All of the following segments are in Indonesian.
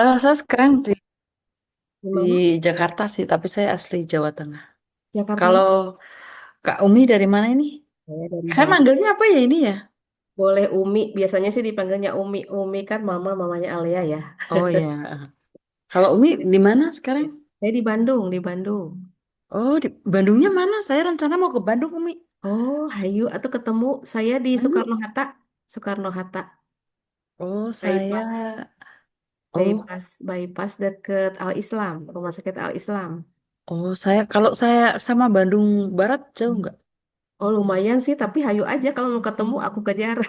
Saya sekarang Di di mana? Jakarta sih, tapi saya asli Jawa Tengah. Jakarta Kalau mana? Kak Umi dari mana ini? Saya dari Saya Bandung. manggilnya apa ya ini ya? Boleh Umi. Biasanya sih dipanggilnya Umi. Umi kan mamanya Alia ya. Oh ya. Kalau Umi di mana sekarang? Saya di Bandung, di Bandung. Oh, di Bandungnya mana? Saya rencana mau ke Bandung, Umi. Oh, hayu atau ketemu saya di Ayo. Soekarno-Hatta. Soekarno-Hatta. Oh, Bypass. saya. Oh, Bypass deket Al Islam, Rumah Sakit Al Islam. saya kalau saya sama Bandung Barat jauh nggak? Oh, lumayan sih, tapi hayu aja kalau mau ketemu aku kejar.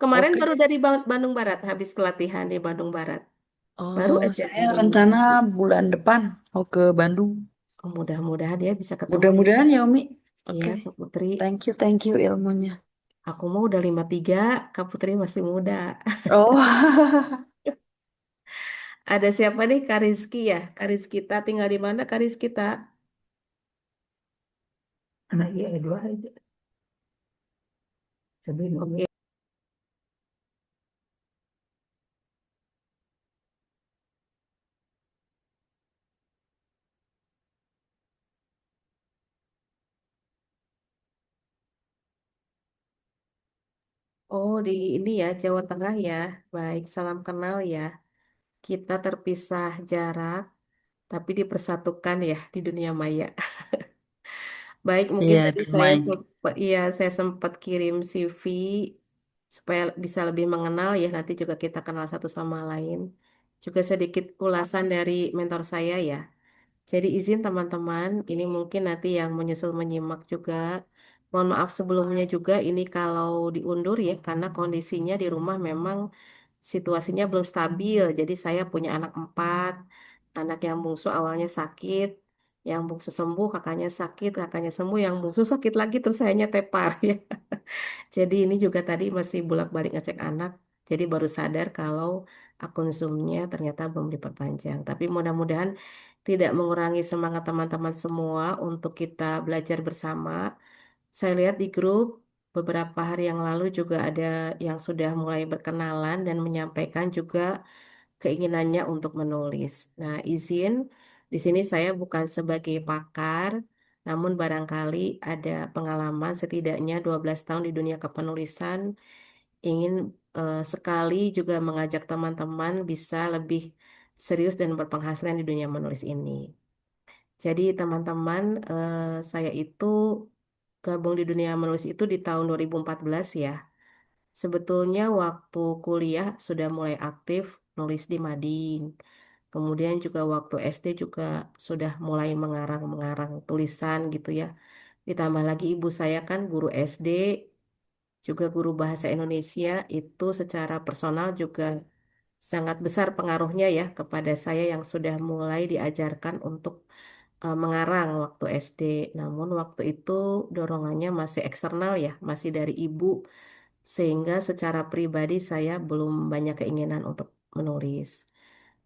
Kemarin Oke. baru dari Bandung Barat, habis pelatihan di Bandung Barat. Baru Oh, aja saya hari rencana Minggu. bulan depan mau ke Bandung. Oh, mudah-mudahan dia bisa ketemu ya. Mudah-mudahan ya, Umi. Iya, Oke. Kak Putri. Thank you ilmunya. Aku mau udah 53, Kak Putri masih muda. Oh. Ada siapa nih? Kak Rizky ya? Kak Rizky kita tinggal di mana Kak Rizky kita? Anak iya dua aja. Sebelum Oke. Oh, di ini ya, Jawa Tengah ya. Baik, salam kenal ya. Kita terpisah jarak, tapi dipersatukan ya di dunia maya. Baik, mungkin Iya, tadi damai. saya sempat kirim CV supaya bisa lebih mengenal ya. Nanti juga kita kenal satu sama lain. Juga sedikit ulasan dari mentor saya ya. Jadi izin teman-teman, ini mungkin nanti yang menyusul menyimak juga. Mohon maaf sebelumnya juga ini kalau diundur ya, karena kondisinya di rumah memang situasinya belum stabil. Jadi saya punya anak empat, anak yang bungsu awalnya sakit, yang bungsu sembuh, kakaknya sakit, kakaknya sembuh, yang bungsu sakit lagi, terus sayanya tepar ya. Jadi ini juga tadi masih bolak-balik ngecek anak. Jadi baru sadar kalau akun Zoom-nya ternyata belum diperpanjang. Tapi mudah-mudahan tidak mengurangi semangat teman-teman semua untuk kita belajar bersama. Saya lihat di grup beberapa hari yang lalu juga ada yang sudah mulai berkenalan dan menyampaikan juga keinginannya untuk menulis. Nah, izin di sini saya bukan sebagai pakar, namun barangkali ada pengalaman setidaknya 12 tahun di dunia kepenulisan, ingin sekali juga mengajak teman-teman bisa lebih serius dan berpenghasilan di dunia menulis ini. Jadi teman-teman, saya itu gabung di dunia menulis itu di tahun 2014 ya. Sebetulnya waktu kuliah sudah mulai aktif nulis di mading. Kemudian juga waktu SD juga sudah mulai mengarang-mengarang tulisan gitu ya. Ditambah lagi ibu saya kan guru SD, juga guru bahasa Indonesia, itu secara personal juga sangat besar pengaruhnya ya kepada saya yang sudah mulai diajarkan untuk mengarang waktu SD. Namun waktu itu dorongannya masih eksternal ya, masih dari ibu, sehingga secara pribadi saya belum banyak keinginan untuk menulis.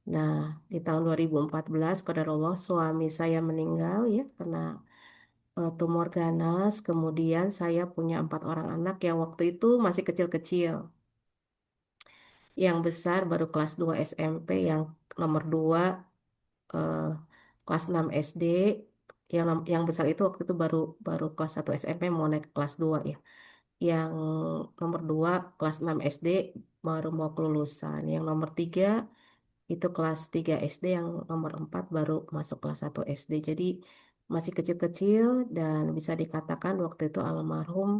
Nah, di tahun 2014, qadarullah suami saya meninggal ya karena tumor ganas. Kemudian saya punya empat orang anak yang waktu itu masih kecil-kecil. Yang besar baru kelas 2 SMP, yang nomor 2 eh, kelas 6 SD, yang besar itu waktu itu baru baru kelas 1 SMP mau naik ke kelas 2 ya. Yang nomor 2 kelas 6 SD baru mau kelulusan. Yang nomor 3 itu kelas 3 SD, yang nomor 4 baru masuk kelas 1 SD. Jadi masih kecil-kecil dan bisa dikatakan waktu itu almarhum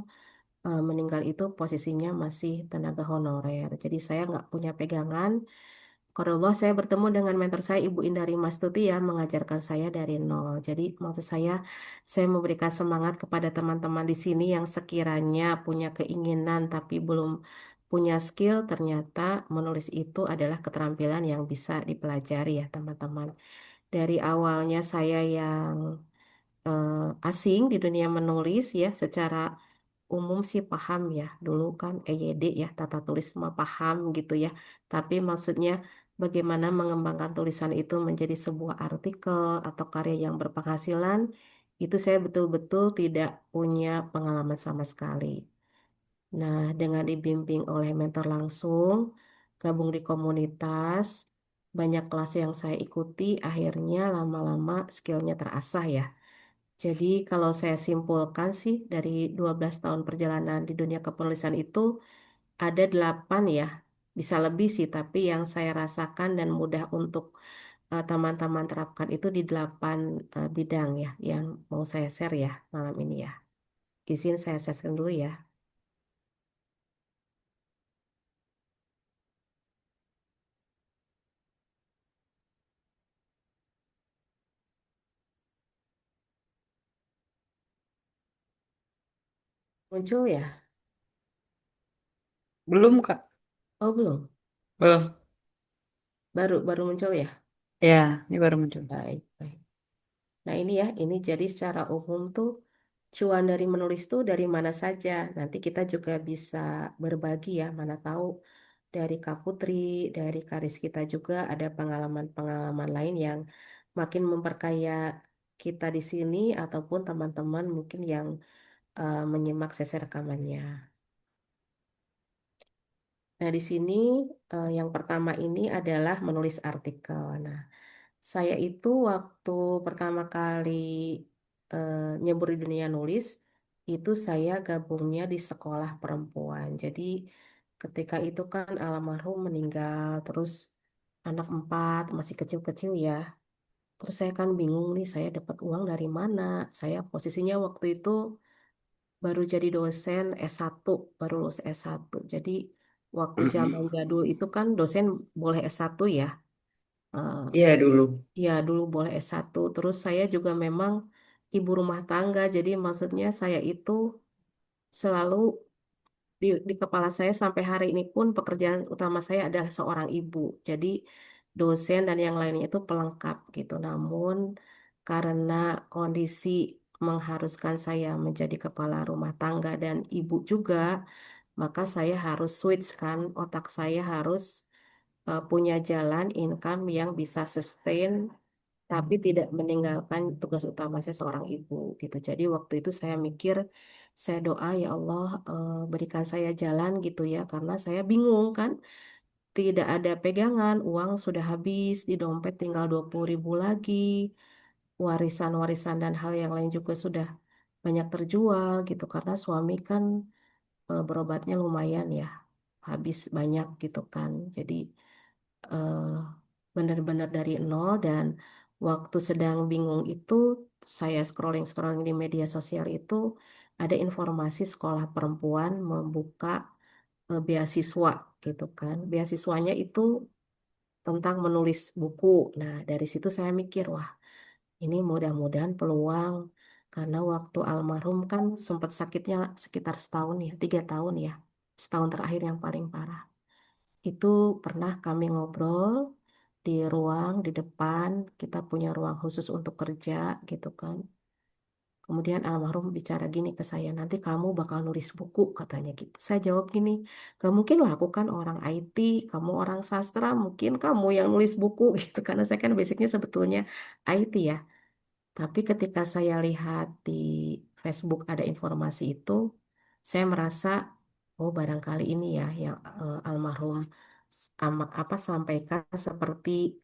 meninggal itu posisinya masih tenaga honorer. Jadi saya nggak punya pegangan. Qadarullah saya bertemu dengan mentor saya Ibu Indari Mastuti yang mengajarkan saya dari nol. Jadi maksud saya memberikan semangat kepada teman-teman di sini yang sekiranya punya keinginan tapi belum punya skill, ternyata menulis itu adalah keterampilan yang bisa dipelajari ya teman-teman. Dari awalnya saya yang asing di dunia menulis ya, secara umum sih paham ya, dulu kan EYD ya, tata tulis mah paham gitu ya, tapi maksudnya bagaimana mengembangkan tulisan itu menjadi sebuah artikel atau karya yang berpenghasilan, itu saya betul-betul tidak punya pengalaman sama sekali. Nah, dengan dibimbing oleh mentor langsung, gabung di komunitas, banyak kelas yang saya ikuti, akhirnya lama-lama skillnya terasah ya. Jadi kalau saya simpulkan sih dari 12 tahun perjalanan di dunia kepenulisan itu ada 8 ya, bisa lebih sih, tapi yang saya rasakan dan mudah untuk teman-teman terapkan itu di 8 bidang ya, yang mau saya share ya malam ini ya. Izin saya share dulu ya. Muncul ya? Belum, Kak. Oh belum, Belum. baru baru muncul ya. Ya, ini baru muncul. Baik, baik. Nah ini ya, ini jadi secara umum tuh cuan dari menulis tuh dari mana saja. Nanti kita juga bisa berbagi ya, mana tahu dari Kak Putri, dari Karis kita juga ada pengalaman-pengalaman lain yang makin memperkaya kita di sini ataupun teman-teman mungkin yang menyimak sesi rekamannya. Nah, di sini yang pertama ini adalah menulis artikel. Nah, saya itu waktu pertama kali nyebur di dunia nulis, itu saya gabungnya di sekolah perempuan. Jadi ketika itu kan almarhum meninggal, terus anak 4 masih kecil-kecil ya. Terus saya kan bingung nih, saya dapat uang dari mana? Saya posisinya waktu itu baru jadi dosen S1, baru lulus S1. Jadi waktu zaman jadul itu kan dosen boleh S1 ya. Eh, Iya dulu. Ya, dulu boleh S1. Terus saya juga memang ibu rumah tangga. Jadi maksudnya saya itu selalu di kepala saya sampai hari ini pun pekerjaan utama saya adalah seorang ibu. Jadi dosen dan yang lainnya itu pelengkap gitu. Namun karena kondisi mengharuskan saya menjadi kepala rumah tangga dan ibu juga, maka saya harus switch kan, otak saya harus punya jalan income yang bisa sustain tapi tidak meninggalkan tugas utama saya seorang ibu gitu. Jadi waktu itu saya mikir, saya doa ya Allah berikan saya jalan gitu ya karena saya bingung kan, tidak ada pegangan, uang sudah habis, di dompet tinggal 20.000 lagi, warisan-warisan dan hal yang lain juga sudah banyak terjual gitu karena suami kan berobatnya lumayan ya, habis banyak gitu kan. Jadi eh, benar-benar dari nol dan waktu sedang bingung itu saya scrolling-scrolling di media sosial itu ada informasi sekolah perempuan membuka beasiswa gitu kan. Beasiswanya itu tentang menulis buku. Nah, dari situ saya mikir, wah, ini mudah-mudahan peluang karena waktu almarhum kan sempat sakitnya sekitar setahun ya, 3 tahun ya, setahun terakhir yang paling parah. Itu pernah kami ngobrol di ruang di depan, kita punya ruang khusus untuk kerja gitu kan. Kemudian almarhum bicara gini ke saya, nanti kamu bakal nulis buku katanya gitu. Saya jawab gini, gak mungkin lah aku kan orang IT, kamu orang sastra, mungkin kamu yang nulis buku gitu. Karena saya kan basicnya sebetulnya IT ya. Tapi ketika saya lihat di Facebook ada informasi itu, saya merasa, oh barangkali ini ya yang almarhum apa sampaikan seperti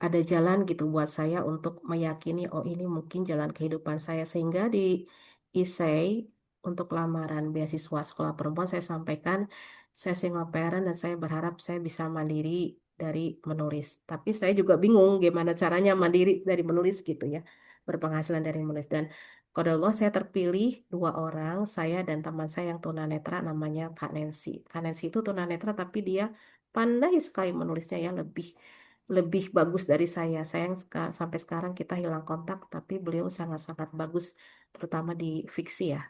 ada jalan gitu buat saya untuk meyakini, oh ini mungkin jalan kehidupan saya. Sehingga di essay untuk lamaran beasiswa sekolah perempuan saya sampaikan, saya single parent dan saya berharap saya bisa mandiri dari menulis. Tapi saya juga bingung gimana caranya mandiri dari menulis gitu ya, berpenghasilan dari menulis. Dan Allah saya terpilih 2 orang, saya dan teman saya yang tunanetra namanya Kak Nancy. Kak Nancy itu tunanetra tapi dia pandai sekali menulisnya ya, lebih lebih bagus dari saya. Saya yang sampai sekarang kita hilang kontak, tapi beliau sangat-sangat bagus, terutama di fiksi ya.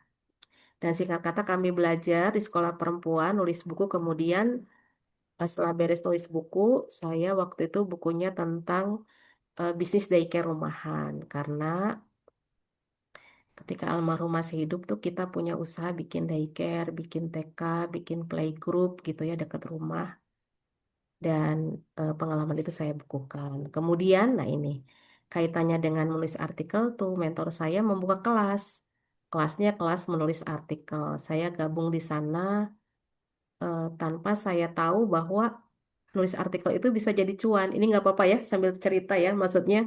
Dan singkat kata kami belajar di sekolah perempuan, nulis buku, kemudian setelah beres nulis buku, saya waktu itu bukunya tentang bisnis daycare rumahan. Karena ketika almarhum masih hidup tuh kita punya usaha bikin daycare, bikin TK, bikin playgroup gitu ya dekat rumah. Dan pengalaman itu saya bukukan. Kemudian, nah ini kaitannya dengan menulis artikel tuh mentor saya membuka kelas. Kelasnya kelas menulis artikel. Saya gabung di sana tanpa saya tahu bahwa nulis artikel itu bisa jadi cuan. Ini nggak apa-apa ya sambil cerita ya. Maksudnya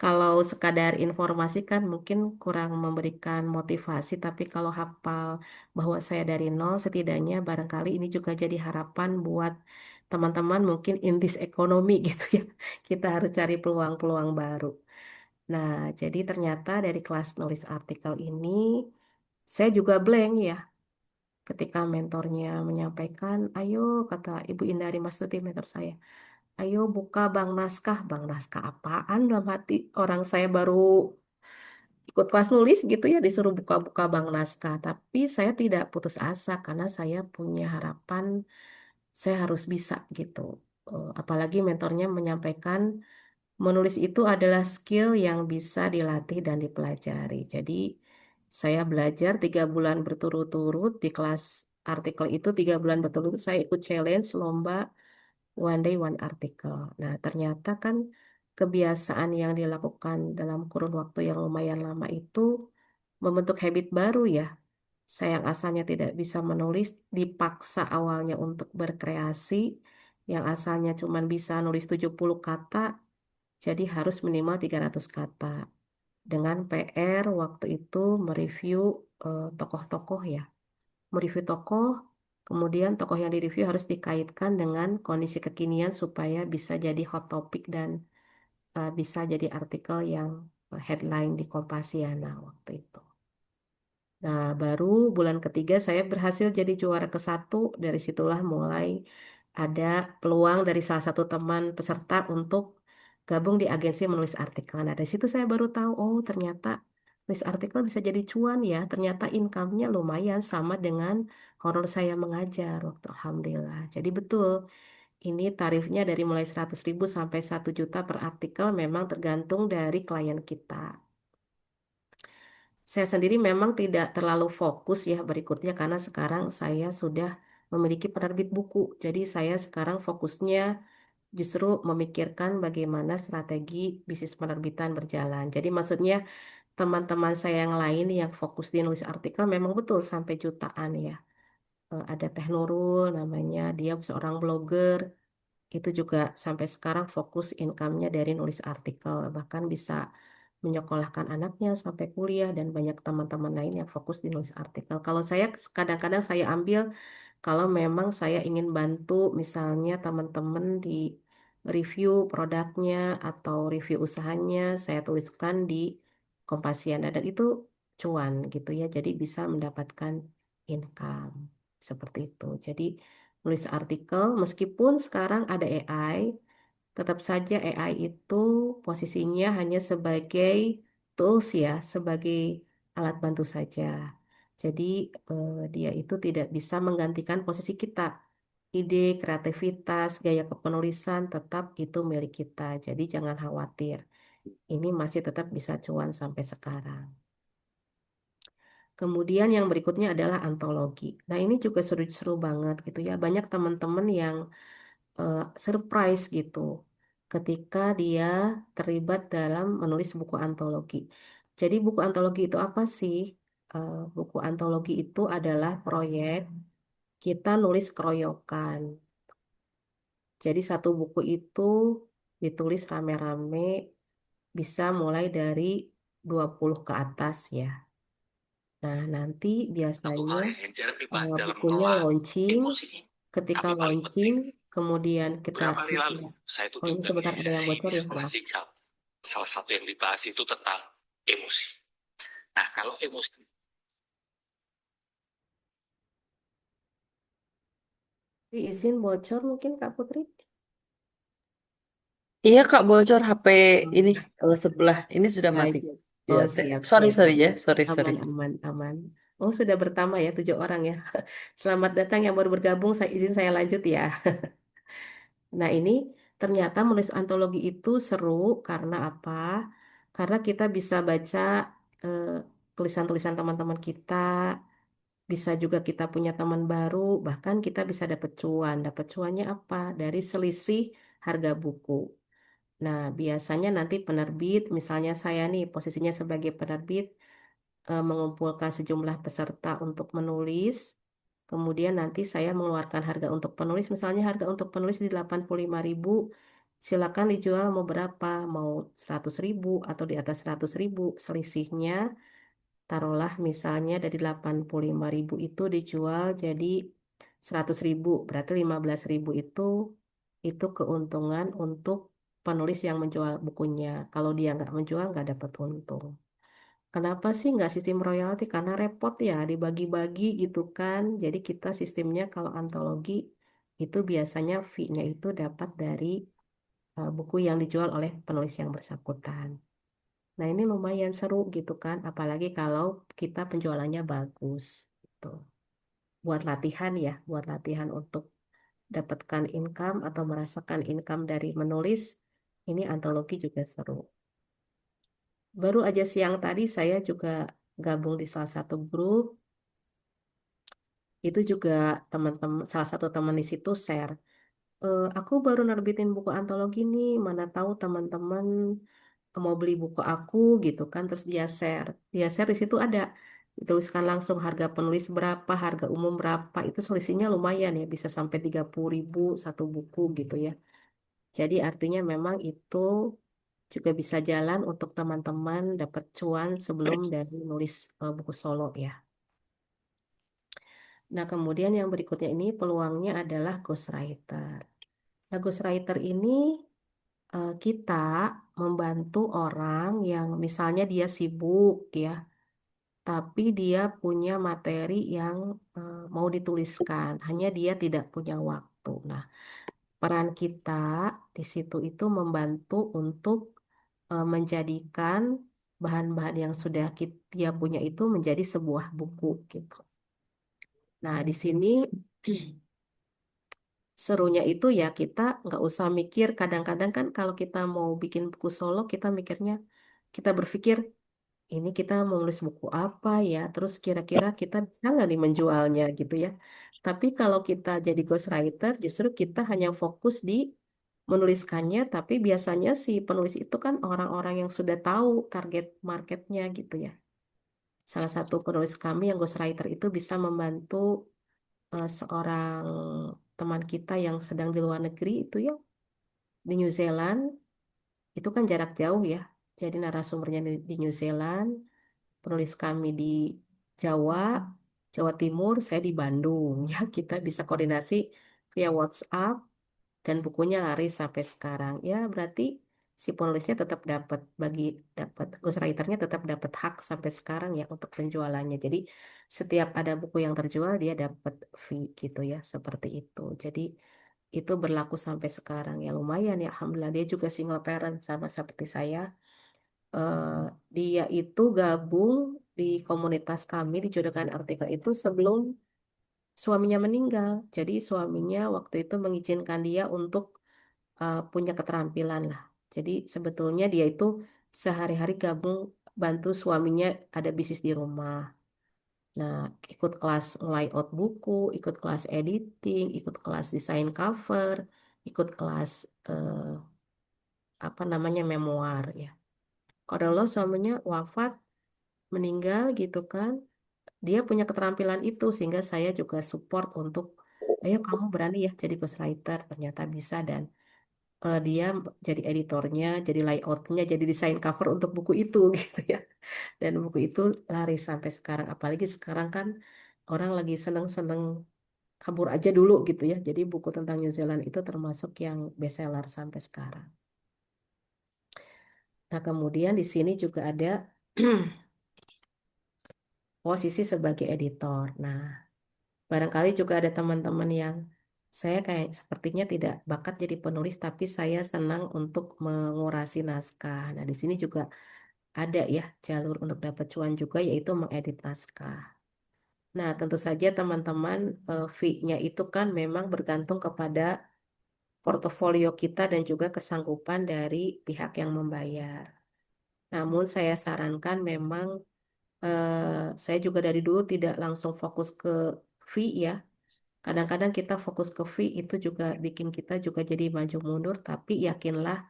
kalau sekadar informasi kan mungkin kurang memberikan motivasi, tapi kalau hafal bahwa saya dari nol, setidaknya barangkali ini juga jadi harapan buat teman-teman mungkin in this economy gitu ya. Kita harus cari peluang-peluang baru. Nah, jadi ternyata dari kelas nulis artikel ini saya juga blank ya ketika mentornya menyampaikan, ayo kata Ibu Indari Mastuti mentor saya, ayo buka bank naskah. Bank naskah apaan dalam hati orang saya baru ikut kelas nulis gitu ya disuruh buka-buka bank naskah. Tapi saya tidak putus asa karena saya punya harapan saya harus bisa gitu. Apalagi mentornya menyampaikan menulis itu adalah skill yang bisa dilatih dan dipelajari. Jadi saya belajar 3 bulan berturut-turut di kelas artikel itu 3 bulan berturut-turut saya ikut challenge lomba one day one article. Nah ternyata kan kebiasaan yang dilakukan dalam kurun waktu yang lumayan lama itu membentuk habit baru ya. Saya yang asalnya tidak bisa menulis dipaksa awalnya untuk berkreasi, yang asalnya cuma bisa nulis 70 kata jadi harus minimal 300 kata. Dengan PR waktu itu mereview tokoh-tokoh ya. Mereview tokoh, kemudian tokoh yang direview harus dikaitkan dengan kondisi kekinian supaya bisa jadi hot topic dan bisa jadi artikel yang headline di Kompasiana waktu itu. Nah, baru bulan ketiga saya berhasil jadi juara ke-1. Dari situlah mulai ada peluang dari salah satu teman peserta untuk gabung di agensi menulis artikel. Nah, dari situ saya baru tahu, oh ternyata nulis artikel bisa jadi cuan ya. Ternyata income-nya lumayan sama dengan honor saya mengajar waktu Alhamdulillah. Jadi betul, ini tarifnya dari mulai 100.000 sampai 1 juta per artikel memang tergantung dari klien kita. Saya sendiri memang tidak terlalu fokus ya berikutnya karena sekarang saya sudah memiliki penerbit buku. Jadi saya sekarang fokusnya justru memikirkan bagaimana strategi bisnis penerbitan berjalan. Jadi maksudnya teman-teman saya yang lain yang fokus di nulis artikel memang betul sampai jutaan ya. Ada Teh Nurul namanya, dia seorang blogger. Itu juga sampai sekarang fokus income-nya dari nulis artikel. Bahkan bisa menyekolahkan anaknya sampai kuliah dan banyak teman-teman lain yang fokus di nulis artikel. Kalau saya kadang-kadang saya ambil kalau memang saya ingin bantu misalnya teman-teman di review produknya atau review usahanya, saya tuliskan di Kompasiana dan itu cuan gitu ya. Jadi bisa mendapatkan income seperti itu. Jadi nulis artikel meskipun sekarang ada AI, tetap saja AI itu posisinya hanya sebagai tools ya, sebagai alat bantu saja. Jadi dia itu tidak bisa menggantikan posisi kita. Ide, kreativitas, gaya kepenulisan tetap itu milik kita. Jadi jangan khawatir. Ini masih tetap bisa cuan sampai sekarang. Kemudian yang berikutnya adalah antologi. Nah ini juga seru-seru banget gitu ya. Banyak teman-teman yang surprise gitu ketika dia terlibat dalam menulis buku antologi. Jadi buku antologi itu apa sih? Buku antologi itu adalah proyek kita nulis keroyokan. Jadi satu buku itu ditulis rame-rame bisa mulai dari 20 ke atas ya. Nah, nanti Satu biasanya hal yang jarang dibahas dalam bukunya mengelola launching, emosi, ketika tapi paling launching, penting. kemudian kita, Beberapa hari lalu, ya, saya oh tutup ini dan sebentar isi ada yang saya bocor di ya, sekolah maaf. singkat. Salah satu yang dibahas itu tentang emosi. Nah, kalau emosi, Izin bocor mungkin Kak Putri. Iya Kak, bocor HP ini sebelah. Ini sudah Nah, mati. Ya, oh siap sorry siap. sorry ya, sorry sorry. Aman aman aman. Oh sudah bertambah ya 7 orang ya. Selamat datang yang baru bergabung. Saya izin saya lanjut ya. Nah ini ternyata menulis antologi itu seru karena apa? Karena kita bisa baca eh, tulisan-tulisan teman-teman kita. Bisa juga kita punya teman baru. Bahkan kita bisa dapat cuan. Dapat cuannya apa? Dari selisih harga buku. Nah, biasanya nanti penerbit, misalnya saya nih posisinya sebagai penerbit, mengumpulkan sejumlah peserta untuk menulis. Kemudian nanti saya mengeluarkan harga untuk penulis, misalnya harga untuk penulis di 85.000, silakan dijual mau berapa, mau 100.000 atau di atas 100.000, selisihnya taruhlah misalnya dari 85.000 itu dijual jadi 100.000, berarti 15.000 itu keuntungan untuk penulis yang menjual bukunya. Kalau dia nggak menjual nggak dapat untung. Kenapa sih nggak sistem royalti? Karena repot ya dibagi-bagi gitu kan. Jadi kita sistemnya kalau antologi itu biasanya fee-nya itu dapat dari buku yang dijual oleh penulis yang bersangkutan. Nah ini lumayan seru gitu kan, apalagi kalau kita penjualannya bagus gitu. Buat latihan ya, buat latihan untuk dapatkan income atau merasakan income dari menulis, ini antologi juga seru. Baru aja siang tadi saya juga gabung di salah satu grup, itu juga teman-teman, salah satu teman di situ share. Aku baru nerbitin buku antologi nih, mana tahu teman-teman mau beli buku aku gitu kan, terus dia share di situ ada dituliskan langsung harga penulis berapa, harga umum berapa, itu selisihnya lumayan ya, bisa sampai 30.000 satu buku gitu ya. Jadi artinya memang itu juga bisa jalan untuk teman-teman dapat cuan sebelum dari nulis buku solo ya. Nah kemudian yang berikutnya ini peluangnya adalah ghostwriter. Nah ghostwriter ini kita membantu orang yang misalnya dia sibuk ya, tapi dia punya materi yang mau dituliskan, hanya dia tidak punya waktu. Nah, peran kita di situ itu membantu untuk menjadikan bahan-bahan yang sudah dia punya itu menjadi sebuah buku gitu. Nah, di sini serunya itu ya kita nggak usah mikir, kadang-kadang kan kalau kita mau bikin buku solo, kita mikirnya, kita berpikir, ini kita mau nulis buku apa ya, terus kira-kira kita bisa nggak nih menjualnya gitu ya. Tapi kalau kita jadi ghostwriter, justru kita hanya fokus di menuliskannya, tapi biasanya si penulis itu kan orang-orang yang sudah tahu target marketnya gitu ya. Salah satu penulis kami yang ghostwriter itu bisa membantu seorang teman kita yang sedang di luar negeri itu ya, di New Zealand, itu kan jarak jauh ya. Jadi narasumbernya di New Zealand, penulis kami di Jawa, Jawa Timur, saya di Bandung. Ya, kita bisa koordinasi via WhatsApp dan bukunya laris sampai sekarang. Ya, berarti si penulisnya tetap dapat ghostwriternya tetap dapat hak sampai sekarang ya untuk penjualannya. Jadi setiap ada buku yang terjual dia dapat fee gitu ya, seperti itu. Jadi itu berlaku sampai sekarang ya lumayan ya. Alhamdulillah dia juga single parent sama seperti saya. eh, Dia itu gabung di komunitas kami di Jodohkan Artikel itu sebelum suaminya meninggal. Jadi suaminya waktu itu mengizinkan dia untuk punya keterampilan lah. Jadi sebetulnya dia itu sehari-hari gabung bantu suaminya ada bisnis di rumah. Nah, ikut kelas layout buku, ikut kelas editing, ikut kelas desain cover, ikut kelas apa namanya memoir ya. Kalau suaminya wafat, meninggal gitu kan, dia punya keterampilan itu sehingga saya juga support untuk ayo kamu berani ya jadi ghostwriter, ternyata bisa dan dia jadi editornya, jadi layoutnya, jadi desain cover untuk buku itu gitu ya. Dan buku itu laris sampai sekarang, apalagi sekarang kan orang lagi seneng-seneng kabur aja dulu gitu ya. Jadi buku tentang New Zealand itu termasuk yang bestseller sampai sekarang. Nah kemudian di sini juga ada posisi sebagai editor. Nah, barangkali juga ada teman-teman yang saya kayak sepertinya tidak bakat jadi penulis, tapi saya senang untuk mengurasi naskah. Nah, di sini juga ada ya jalur untuk dapat cuan juga, yaitu mengedit naskah. Nah, tentu saja teman-teman fee-nya itu kan memang bergantung kepada portofolio kita dan juga kesanggupan dari pihak yang membayar. Namun saya sarankan memang saya juga dari dulu tidak langsung fokus ke fee ya. Kadang-kadang kita fokus ke fee itu juga bikin kita juga jadi maju mundur, tapi yakinlah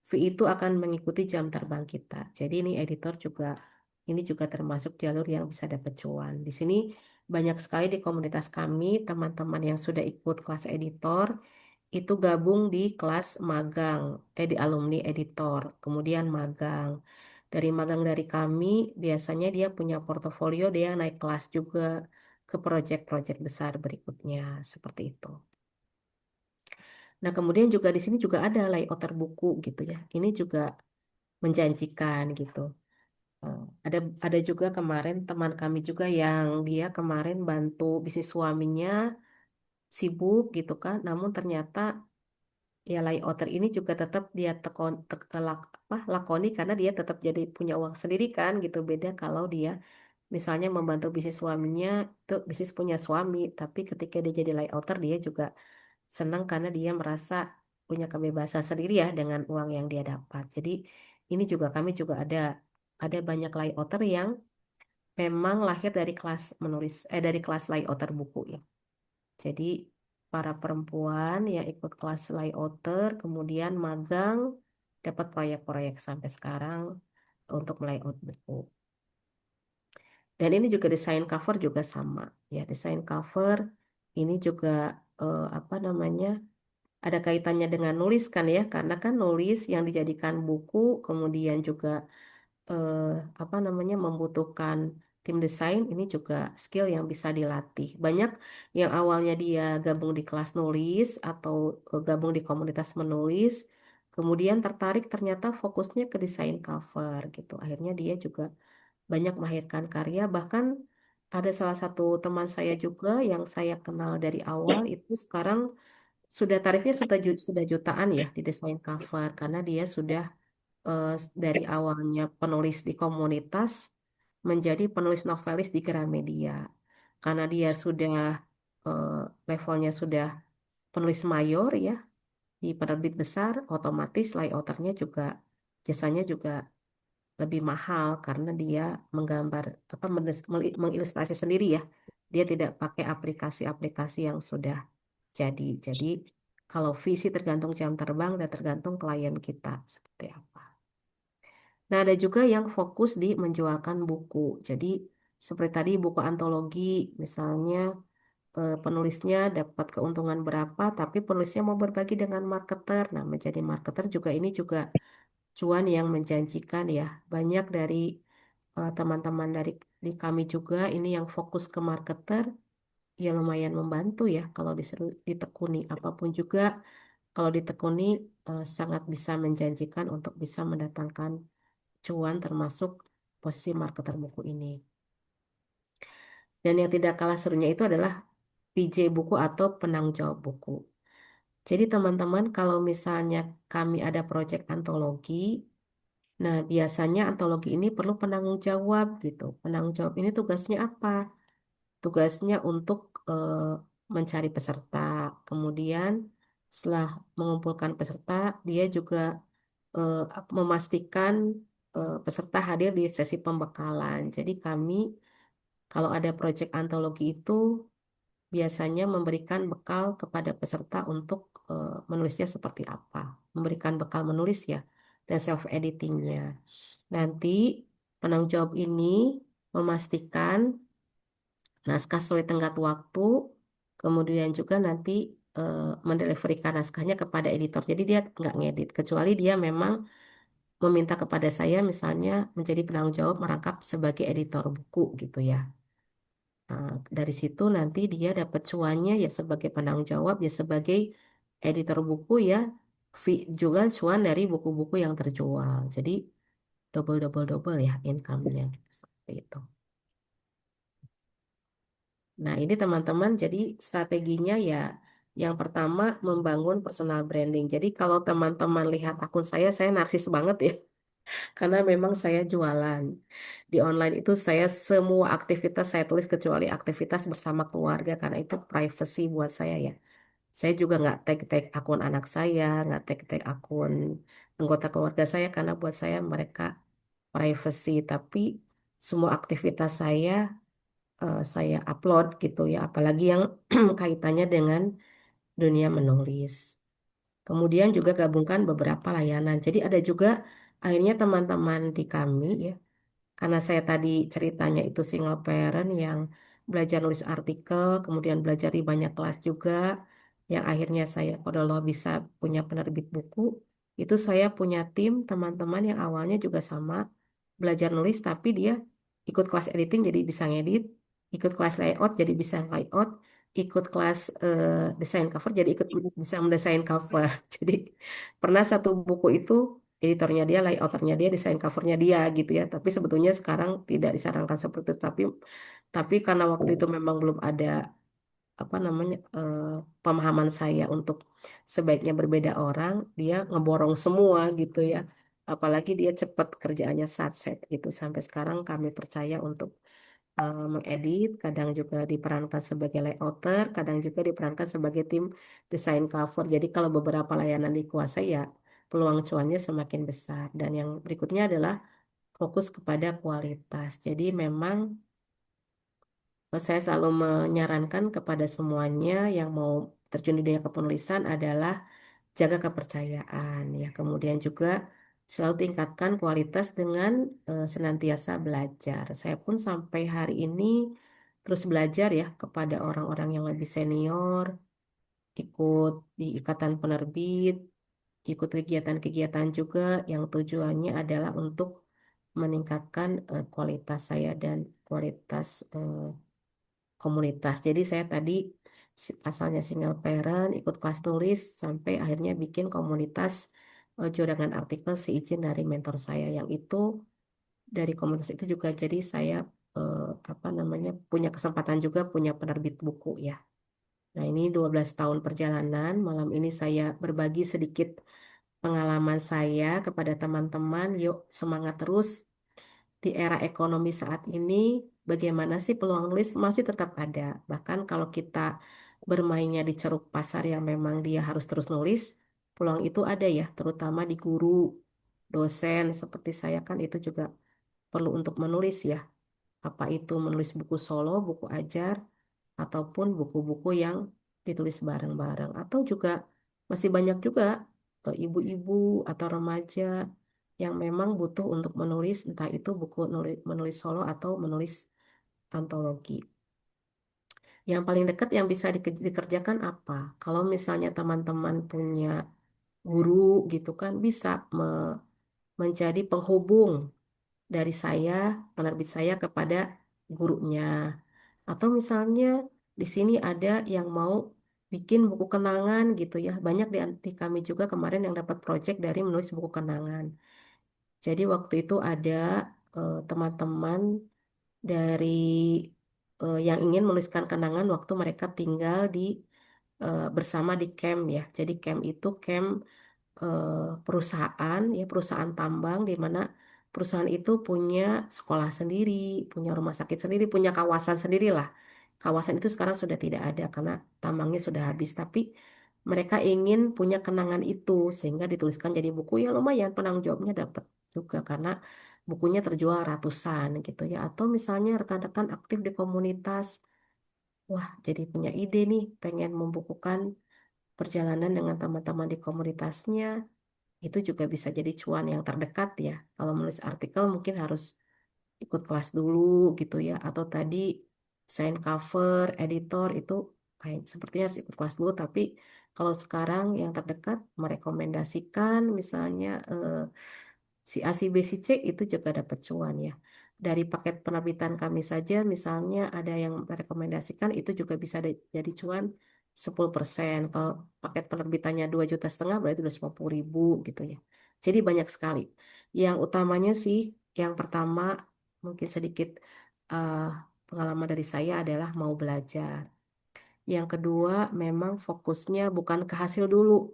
fee itu akan mengikuti jam terbang kita. Jadi ini editor juga ini juga termasuk jalur yang bisa dapat cuan. Di sini banyak sekali di komunitas kami teman-teman yang sudah ikut kelas editor itu gabung di kelas magang, di alumni editor, kemudian magang. Dari magang dari kami, biasanya dia punya portofolio, dia naik kelas juga ke proyek-proyek besar berikutnya, seperti itu. Nah, kemudian juga di sini juga ada layouter buku gitu ya. Ini juga menjanjikan gitu. Eh, Ada ada juga kemarin teman kami juga yang dia kemarin bantu bisnis suaminya sibuk gitu kan, namun ternyata ya layouter ini juga tetap dia lakoni karena dia tetap jadi punya uang sendiri kan gitu. Beda kalau dia misalnya membantu bisnis suaminya itu bisnis punya suami, tapi ketika dia jadi layouter dia juga senang karena dia merasa punya kebebasan sendiri ya dengan uang yang dia dapat. Jadi ini juga kami juga ada banyak layouter yang memang lahir dari kelas dari kelas layouter buku ya. Jadi para perempuan yang ikut kelas layouter kemudian magang dapat proyek-proyek sampai sekarang untuk layout buku. Dan ini juga desain cover juga sama ya, desain cover ini juga apa namanya ada kaitannya dengan nulis kan ya, karena kan nulis yang dijadikan buku kemudian juga eh, apa namanya membutuhkan tim desain ini juga skill yang bisa dilatih. Banyak yang awalnya dia gabung di kelas nulis atau gabung di komunitas menulis, kemudian tertarik ternyata fokusnya ke desain cover gitu. Akhirnya dia juga banyak melahirkan karya, bahkan ada salah satu teman saya juga yang saya kenal dari awal itu sekarang sudah tarifnya sudah jutaan ya di desain cover karena dia sudah eh, dari awalnya penulis di komunitas menjadi penulis novelis di Gramedia. Karena dia sudah eh, levelnya sudah penulis mayor ya di penerbit besar, otomatis layouternya juga jasanya juga lebih mahal karena dia menggambar apa mengilustrasi sendiri ya. Dia tidak pakai aplikasi-aplikasi yang sudah jadi. Jadi kalau visi tergantung jam terbang dan tergantung klien kita seperti apa. Nah, ada juga yang fokus di menjualkan buku. Jadi, seperti tadi buku antologi, misalnya penulisnya dapat keuntungan berapa, tapi penulisnya mau berbagi dengan marketer. Nah, menjadi marketer juga ini juga cuan yang menjanjikan ya. Banyak dari teman-teman dari di kami juga ini yang fokus ke marketer, ya lumayan membantu ya kalau disuruh ditekuni apapun juga. Kalau ditekuni sangat bisa menjanjikan untuk bisa mendatangkan cuan termasuk posisi marketer buku ini. Dan yang tidak kalah serunya itu adalah PJ buku atau penanggung jawab buku. Jadi teman-teman kalau misalnya kami ada proyek antologi, nah biasanya antologi ini perlu penanggung jawab gitu. Penanggung jawab ini tugasnya apa? Tugasnya untuk mencari peserta. Kemudian setelah mengumpulkan peserta, dia juga eh, memastikan peserta hadir di sesi pembekalan. Jadi kami kalau ada proyek antologi itu biasanya memberikan bekal kepada peserta untuk menulisnya seperti apa. Memberikan bekal menulis ya dan self editingnya. Nanti penanggung jawab ini memastikan naskah sesuai tenggat waktu, kemudian juga nanti mendeliverkan naskahnya kepada editor. Jadi dia nggak ngedit, kecuali dia memang meminta kepada saya misalnya menjadi penanggung jawab merangkap sebagai editor buku gitu ya. Nah, dari situ nanti dia dapat cuannya ya sebagai penanggung jawab ya sebagai editor buku ya, fee juga cuan dari buku-buku yang terjual. Jadi double double double ya income-nya gitu, seperti itu. Nah, ini teman-teman, jadi strateginya ya yang pertama membangun personal branding. Jadi kalau teman-teman lihat akun saya narsis banget ya. Karena memang saya jualan. Di online itu saya semua aktivitas saya tulis kecuali aktivitas bersama keluarga karena itu privacy buat saya ya. Saya juga nggak tag-tag akun anak saya, nggak tag-tag akun anggota keluarga saya karena buat saya mereka privacy. Tapi semua aktivitas saya upload gitu ya, apalagi yang kaitannya dengan dunia menulis. Kemudian juga gabungkan beberapa layanan. Jadi ada juga akhirnya teman-teman di kami ya, karena saya tadi ceritanya itu single parent yang belajar nulis artikel, kemudian belajar di banyak kelas juga, yang akhirnya saya kalau bisa punya penerbit buku, itu saya punya tim teman-teman yang awalnya juga sama belajar nulis, tapi dia ikut kelas editing jadi bisa ngedit, ikut kelas layout jadi bisa layout, ikut kelas desain cover jadi ikut bisa mendesain cover. Jadi pernah satu buku itu editornya dia, layouternya dia, desain covernya dia gitu ya. Tapi sebetulnya sekarang tidak disarankan seperti itu. Tapi karena waktu itu memang belum ada apa namanya pemahaman saya untuk sebaiknya berbeda orang, dia ngeborong semua gitu ya. Apalagi dia cepat kerjaannya satset gitu. Sampai sekarang kami percaya untuk mengedit, kadang juga diperankan sebagai layouter, kadang juga diperankan sebagai tim desain cover. Jadi kalau beberapa layanan dikuasai ya peluang cuannya semakin besar. Dan yang berikutnya adalah fokus kepada kualitas. Jadi memang saya selalu menyarankan kepada semuanya yang mau terjun di dunia kepenulisan adalah jaga kepercayaan ya. Kemudian juga selalu tingkatkan kualitas dengan senantiasa belajar. Saya pun sampai hari ini terus belajar ya kepada orang-orang yang lebih senior, ikut di ikatan penerbit, ikut kegiatan-kegiatan juga yang tujuannya adalah untuk meningkatkan kualitas saya dan kualitas komunitas. Jadi saya tadi asalnya single parent, ikut kelas tulis, sampai akhirnya bikin komunitas jodangan artikel seizin dari mentor saya. Yang itu dari komunitas itu juga jadi saya eh, apa namanya punya kesempatan juga punya penerbit buku ya. Nah ini 12 tahun perjalanan. Malam ini saya berbagi sedikit pengalaman saya kepada teman-teman. Yuk semangat terus di era ekonomi saat ini, bagaimana sih peluang nulis masih tetap ada. Bahkan kalau kita bermainnya di ceruk pasar yang memang dia harus terus nulis, peluang itu ada ya, terutama di guru, dosen seperti saya kan itu juga perlu untuk menulis ya. Apa itu menulis buku solo, buku ajar, ataupun buku-buku yang ditulis bareng-bareng. Atau juga masih banyak juga ibu-ibu atau remaja yang memang butuh untuk menulis, entah itu buku menulis solo atau menulis antologi. Yang paling dekat yang bisa dikerjakan apa? Kalau misalnya teman-teman punya guru gitu kan bisa menjadi penghubung dari saya, penerbit saya kepada gurunya. Atau misalnya di sini ada yang mau bikin buku kenangan gitu ya. Banyak di kami juga kemarin yang dapat proyek dari menulis buku kenangan. Jadi waktu itu ada teman-teman dari yang ingin menuliskan kenangan waktu mereka tinggal di bersama di camp ya. Jadi camp itu camp perusahaan ya perusahaan tambang di mana perusahaan itu punya sekolah sendiri, punya rumah sakit sendiri, punya kawasan sendiri lah. Kawasan itu sekarang sudah tidak ada karena tambangnya sudah habis, tapi mereka ingin punya kenangan itu sehingga dituliskan jadi buku ya lumayan penanggung jawabnya dapat juga karena bukunya terjual ratusan gitu ya. Atau misalnya rekan-rekan aktif di komunitas, wah jadi punya ide nih pengen membukukan perjalanan dengan teman-teman di komunitasnya itu juga bisa jadi cuan yang terdekat ya. Kalau menulis artikel mungkin harus ikut kelas dulu gitu ya. Atau tadi sign cover, editor itu kayak sepertinya harus ikut kelas dulu. Tapi kalau sekarang yang terdekat merekomendasikan misalnya si A, si B, si C itu juga dapat cuan ya. Dari paket penerbitan kami saja misalnya ada yang merekomendasikan itu juga bisa jadi cuan 10%. Kalau paket penerbitannya 2,5 juta berarti 250 ribu gitu ya. Jadi banyak sekali. Yang utamanya sih yang pertama mungkin sedikit eh, pengalaman dari saya adalah mau belajar. Yang kedua memang fokusnya bukan ke hasil dulu.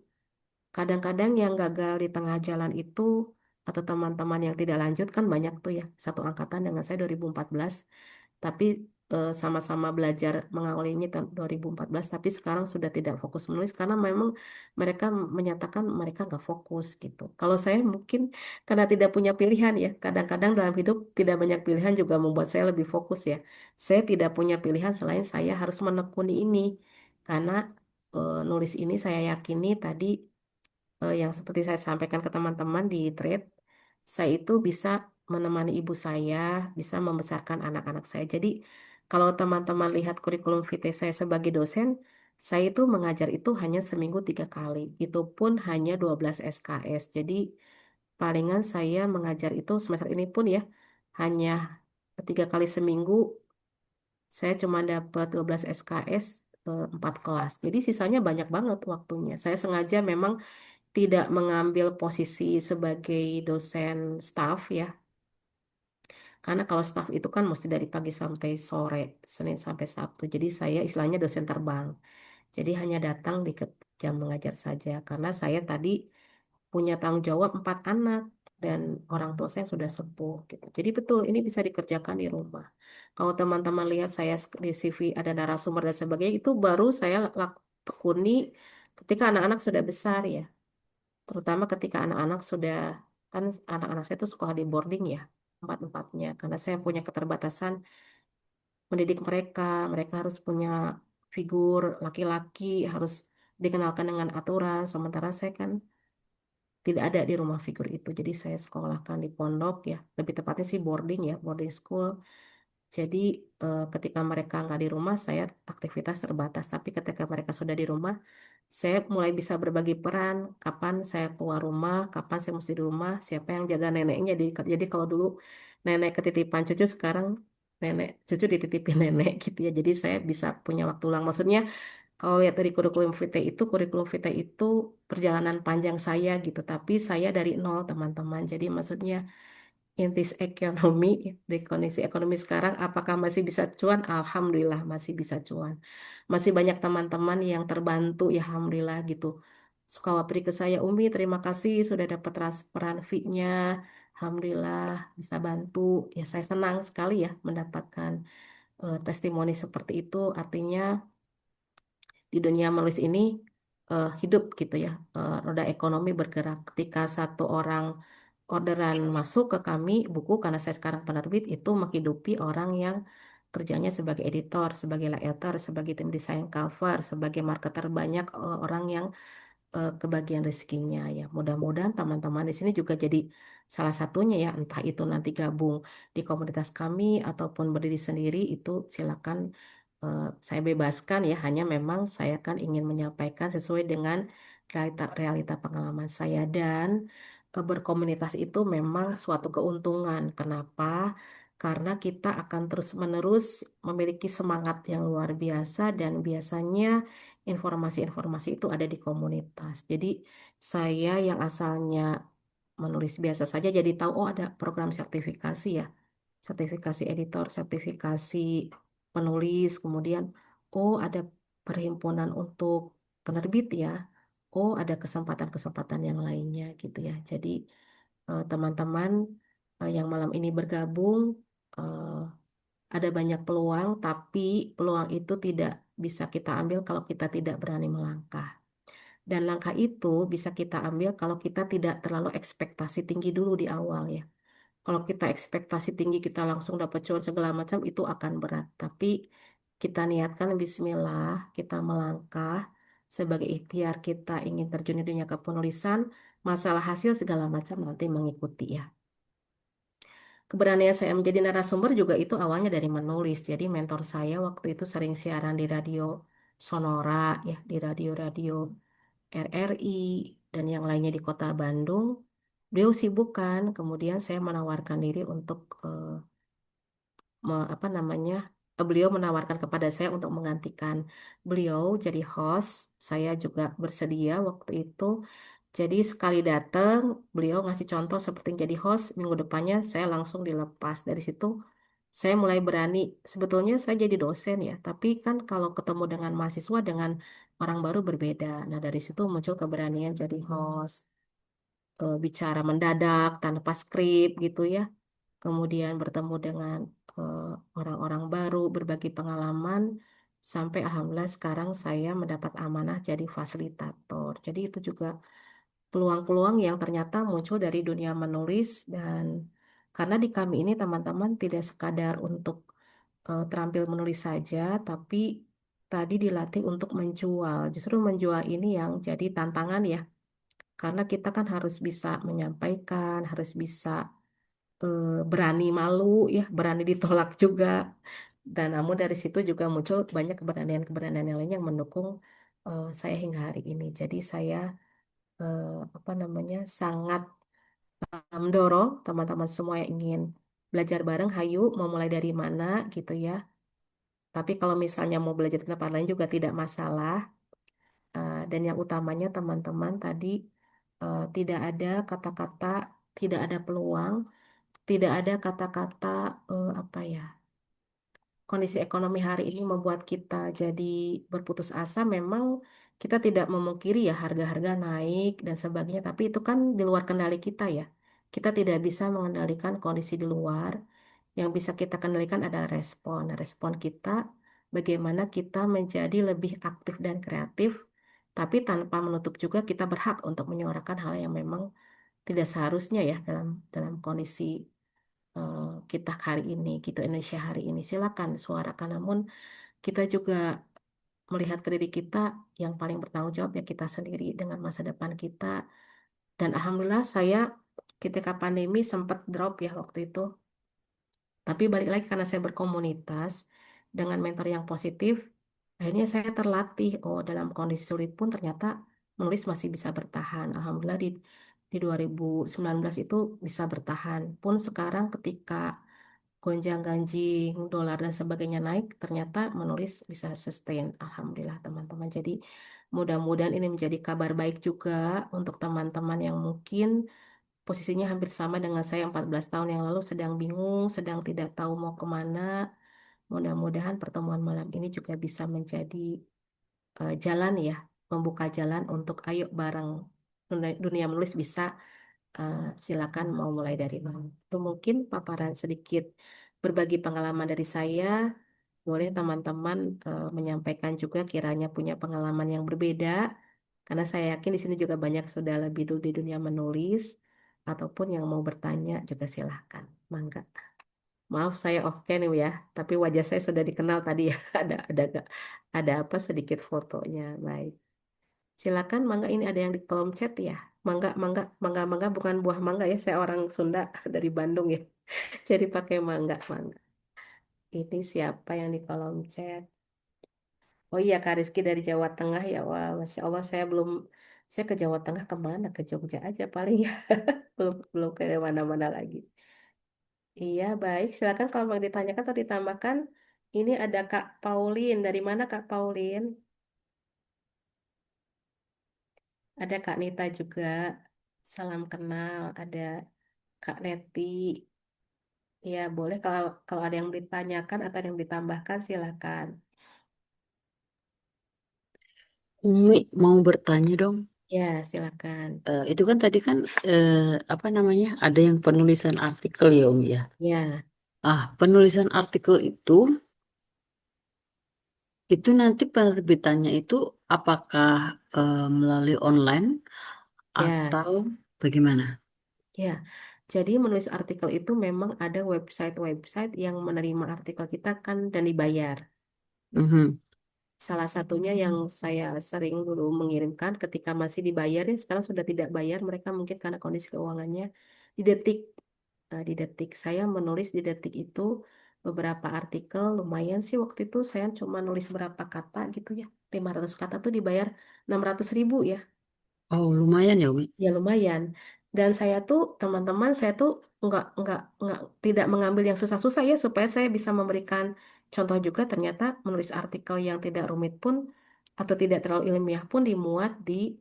Kadang-kadang yang gagal di tengah jalan itu atau teman-teman yang tidak lanjut kan banyak tuh ya. Satu angkatan dengan saya 2014, tapi sama-sama belajar mengawalinya tahun 2014, tapi sekarang sudah tidak fokus menulis karena memang mereka menyatakan mereka nggak fokus gitu. Kalau saya mungkin karena tidak punya pilihan ya, kadang-kadang dalam hidup tidak banyak pilihan juga membuat saya lebih fokus ya. Saya tidak punya pilihan selain saya harus menekuni ini karena nulis ini saya yakini tadi yang seperti saya sampaikan ke teman-teman di trade, saya itu bisa menemani ibu saya, bisa membesarkan anak-anak saya. Jadi Kalau teman-teman lihat kurikulum vitae saya sebagai dosen, saya itu mengajar itu hanya seminggu 3 kali. Itu pun hanya 12 SKS. Jadi palingan saya mengajar itu semester ini pun ya hanya 3 kali seminggu. Saya cuma dapat 12 SKS 4 kelas. Jadi sisanya banyak banget waktunya. Saya sengaja memang tidak mengambil posisi sebagai dosen staff ya. Karena kalau staff itu kan mesti dari pagi sampai sore, Senin sampai Sabtu. Jadi saya istilahnya dosen terbang. Jadi hanya datang di jam mengajar saja. Karena saya tadi punya tanggung jawab 4 anak dan orang tua saya sudah sepuh gitu. Jadi betul ini bisa dikerjakan di rumah. Kalau teman-teman lihat saya di CV ada narasumber dan sebagainya itu baru saya tekuni ketika anak-anak sudah besar ya. Terutama ketika anak-anak sudah kan anak-anak saya itu sekolah di boarding ya empat-empatnya karena saya punya keterbatasan mendidik mereka. Mereka harus punya figur laki-laki, harus dikenalkan dengan aturan. Sementara saya kan tidak ada di rumah figur itu. Jadi saya sekolahkan di pondok ya, lebih tepatnya sih boarding ya, boarding school. Jadi ketika mereka nggak di rumah, saya aktivitas terbatas. Tapi ketika mereka sudah di rumah, saya mulai bisa berbagi peran. Kapan saya keluar rumah, kapan saya mesti di rumah, siapa yang jaga neneknya. Jadi kalau dulu nenek ketitipan cucu, sekarang nenek cucu dititipin nenek gitu ya. Jadi saya bisa punya waktu luang. Maksudnya kalau lihat dari kurikulum vitae itu perjalanan panjang saya gitu. Tapi saya dari nol teman-teman. Jadi maksudnya in this ekonomi, di kondisi ekonomi sekarang, apakah masih bisa cuan? Alhamdulillah masih bisa cuan. Masih banyak teman-teman yang terbantu, ya Alhamdulillah gitu. Suka wapri ke saya, Umi, terima kasih sudah dapat transferan fee-nya. Alhamdulillah bisa bantu. Ya saya senang sekali ya mendapatkan testimoni seperti itu. Artinya di dunia menulis ini hidup gitu ya. Roda ekonomi bergerak ketika satu orang orderan masuk ke kami buku karena saya sekarang penerbit itu menghidupi orang yang kerjanya sebagai editor, sebagai layout, sebagai tim desain cover, sebagai marketer banyak orang yang kebagian rezekinya ya. Mudah-mudahan teman-teman di sini juga jadi salah satunya ya, entah itu nanti gabung di komunitas kami ataupun berdiri sendiri itu silakan saya bebaskan ya. Hanya memang saya kan ingin menyampaikan sesuai dengan realita pengalaman saya dan berkomunitas itu memang suatu keuntungan. Kenapa? Karena kita akan terus-menerus memiliki semangat yang luar biasa dan biasanya informasi-informasi itu ada di komunitas. Jadi saya yang asalnya menulis biasa saja jadi tahu oh ada program sertifikasi ya. Sertifikasi editor, sertifikasi penulis, kemudian oh ada perhimpunan untuk penerbit ya. Oh ada kesempatan-kesempatan yang lainnya gitu ya. Jadi teman-teman yang malam ini bergabung eh, ada banyak peluang, tapi peluang itu tidak bisa kita ambil kalau kita tidak berani melangkah. Dan langkah itu bisa kita ambil kalau kita tidak terlalu ekspektasi tinggi dulu di awal ya. Kalau kita ekspektasi tinggi, kita langsung dapat cuan segala macam, itu akan berat. Tapi kita niatkan Bismillah, kita melangkah sebagai ikhtiar kita ingin terjun di dunia kepenulisan, masalah hasil segala macam nanti mengikuti ya. Keberanian saya menjadi narasumber juga itu awalnya dari menulis. Jadi mentor saya waktu itu sering siaran di radio Sonora, ya di radio-radio RRI dan yang lainnya di Kota Bandung. Beliau sibuk kan, kemudian saya menawarkan diri untuk apa namanya? Beliau menawarkan kepada saya untuk menggantikan beliau jadi host. Saya juga bersedia waktu itu. Jadi sekali datang, beliau ngasih contoh seperti yang jadi host, minggu depannya saya langsung dilepas. Dari situ saya mulai berani. Sebetulnya saya jadi dosen ya, tapi kan kalau ketemu dengan mahasiswa dengan orang baru berbeda. Nah dari situ muncul keberanian jadi host, bicara mendadak tanpa skrip gitu ya. Kemudian bertemu dengan eh, orang-orang baru, berbagi pengalaman, sampai alhamdulillah sekarang saya mendapat amanah jadi fasilitator. Jadi itu juga peluang-peluang yang ternyata muncul dari dunia menulis dan karena di kami ini teman-teman tidak sekadar untuk terampil menulis saja, tapi tadi dilatih untuk menjual. Justru menjual ini yang jadi tantangan ya, karena kita kan harus bisa menyampaikan, harus bisa berani malu ya, berani ditolak juga. Dan namun dari situ juga muncul banyak keberanian-keberanian yang lain yang mendukung saya hingga hari ini. Jadi saya eh, apa namanya sangat mendorong teman-teman semua yang ingin belajar bareng, hayu mau mulai dari mana gitu ya. Tapi kalau misalnya mau belajar di tempat lain juga tidak masalah. Dan yang utamanya teman-teman tadi tidak ada kata-kata, tidak ada peluang, tidak ada kata-kata apa ya, kondisi ekonomi hari ini membuat kita jadi berputus asa. Memang kita tidak memungkiri ya harga-harga naik dan sebagainya, tapi itu kan di luar kendali kita ya. Kita tidak bisa mengendalikan kondisi di luar. Yang bisa kita kendalikan adalah respon. Nah, respon kita, bagaimana kita menjadi lebih aktif dan kreatif, tapi tanpa menutup juga kita berhak untuk menyuarakan hal yang memang tidak seharusnya ya dalam dalam kondisi eh, kita hari ini, gitu Indonesia hari ini. Silakan suarakan, namun kita juga melihat ke diri kita yang paling bertanggung jawab ya kita sendiri dengan masa depan kita. Dan alhamdulillah saya ketika pandemi sempat drop ya waktu itu. Tapi balik lagi karena saya berkomunitas dengan mentor yang positif, akhirnya saya terlatih. Oh, dalam kondisi sulit pun ternyata menulis masih bisa bertahan. Alhamdulillah di 2019 itu bisa bertahan. Pun sekarang ketika gonjang-ganjing dolar dan sebagainya naik, ternyata menulis bisa sustain. Alhamdulillah teman-teman. Jadi mudah-mudahan ini menjadi kabar baik juga untuk teman-teman yang mungkin posisinya hampir sama dengan saya 14 tahun yang lalu sedang bingung, sedang tidak tahu mau kemana. Mudah-mudahan pertemuan malam ini juga bisa menjadi jalan ya, membuka jalan untuk ayo bareng dunia menulis bisa silakan mau mulai dari mana. Itu mungkin paparan sedikit berbagi pengalaman dari saya. Boleh teman-teman menyampaikan juga kiranya punya pengalaman yang berbeda. Karena saya yakin di sini juga banyak sudah lebih dulu di dunia menulis. Ataupun yang mau bertanya juga silahkan. Mangga. Maaf saya off cam ya, tapi wajah saya sudah dikenal tadi ya. Ada apa sedikit fotonya. Baik. Silakan mangga ini ada yang di kolom chat ya. Mangga, mangga, mangga, mangga bukan buah mangga ya. Saya orang Sunda dari Bandung ya. Jadi pakai mangga, mangga. Ini siapa yang di kolom chat? Oh iya, Kak Rizky dari Jawa Tengah ya. Wah, Masya Allah saya ke Jawa Tengah kemana? Ke Jogja aja paling ya. Belum belum ke mana-mana lagi. Iya, baik. Silakan kalau mau ditanyakan atau ditambahkan. Ini ada Kak Paulin. Dari mana Kak Paulin? Ada Kak Nita juga. Salam kenal. Ada Kak Neti. Ya, boleh kalau kalau ada yang ditanyakan atau ada yang ditambahkan silakan. Umi mau bertanya dong. Ya, silakan. Itu kan tadi kan apa namanya? Ada yang penulisan artikel ya Umi ya. Ya, Penulisan artikel itu nanti penerbitannya itu apakah melalui online ya, atau bagaimana? ya. Jadi menulis artikel itu memang ada website-website yang menerima artikel kita kan dan dibayar. Mhm. Salah satunya yang saya sering dulu mengirimkan ketika masih dibayar ya sekarang sudah tidak bayar mereka mungkin karena kondisi keuangannya di Detik. Nah, di Detik saya menulis di Detik itu beberapa artikel lumayan sih waktu itu saya cuma nulis berapa kata gitu ya 500 kata tuh dibayar 600.000 ya. Oh, lumayan ya Umi. Ya lumayan. Dan saya tuh teman-teman saya tuh nggak tidak mengambil yang susah-susah ya supaya saya bisa memberikan contoh juga ternyata menulis artikel yang tidak rumit pun atau tidak terlalu ilmiah pun dimuat di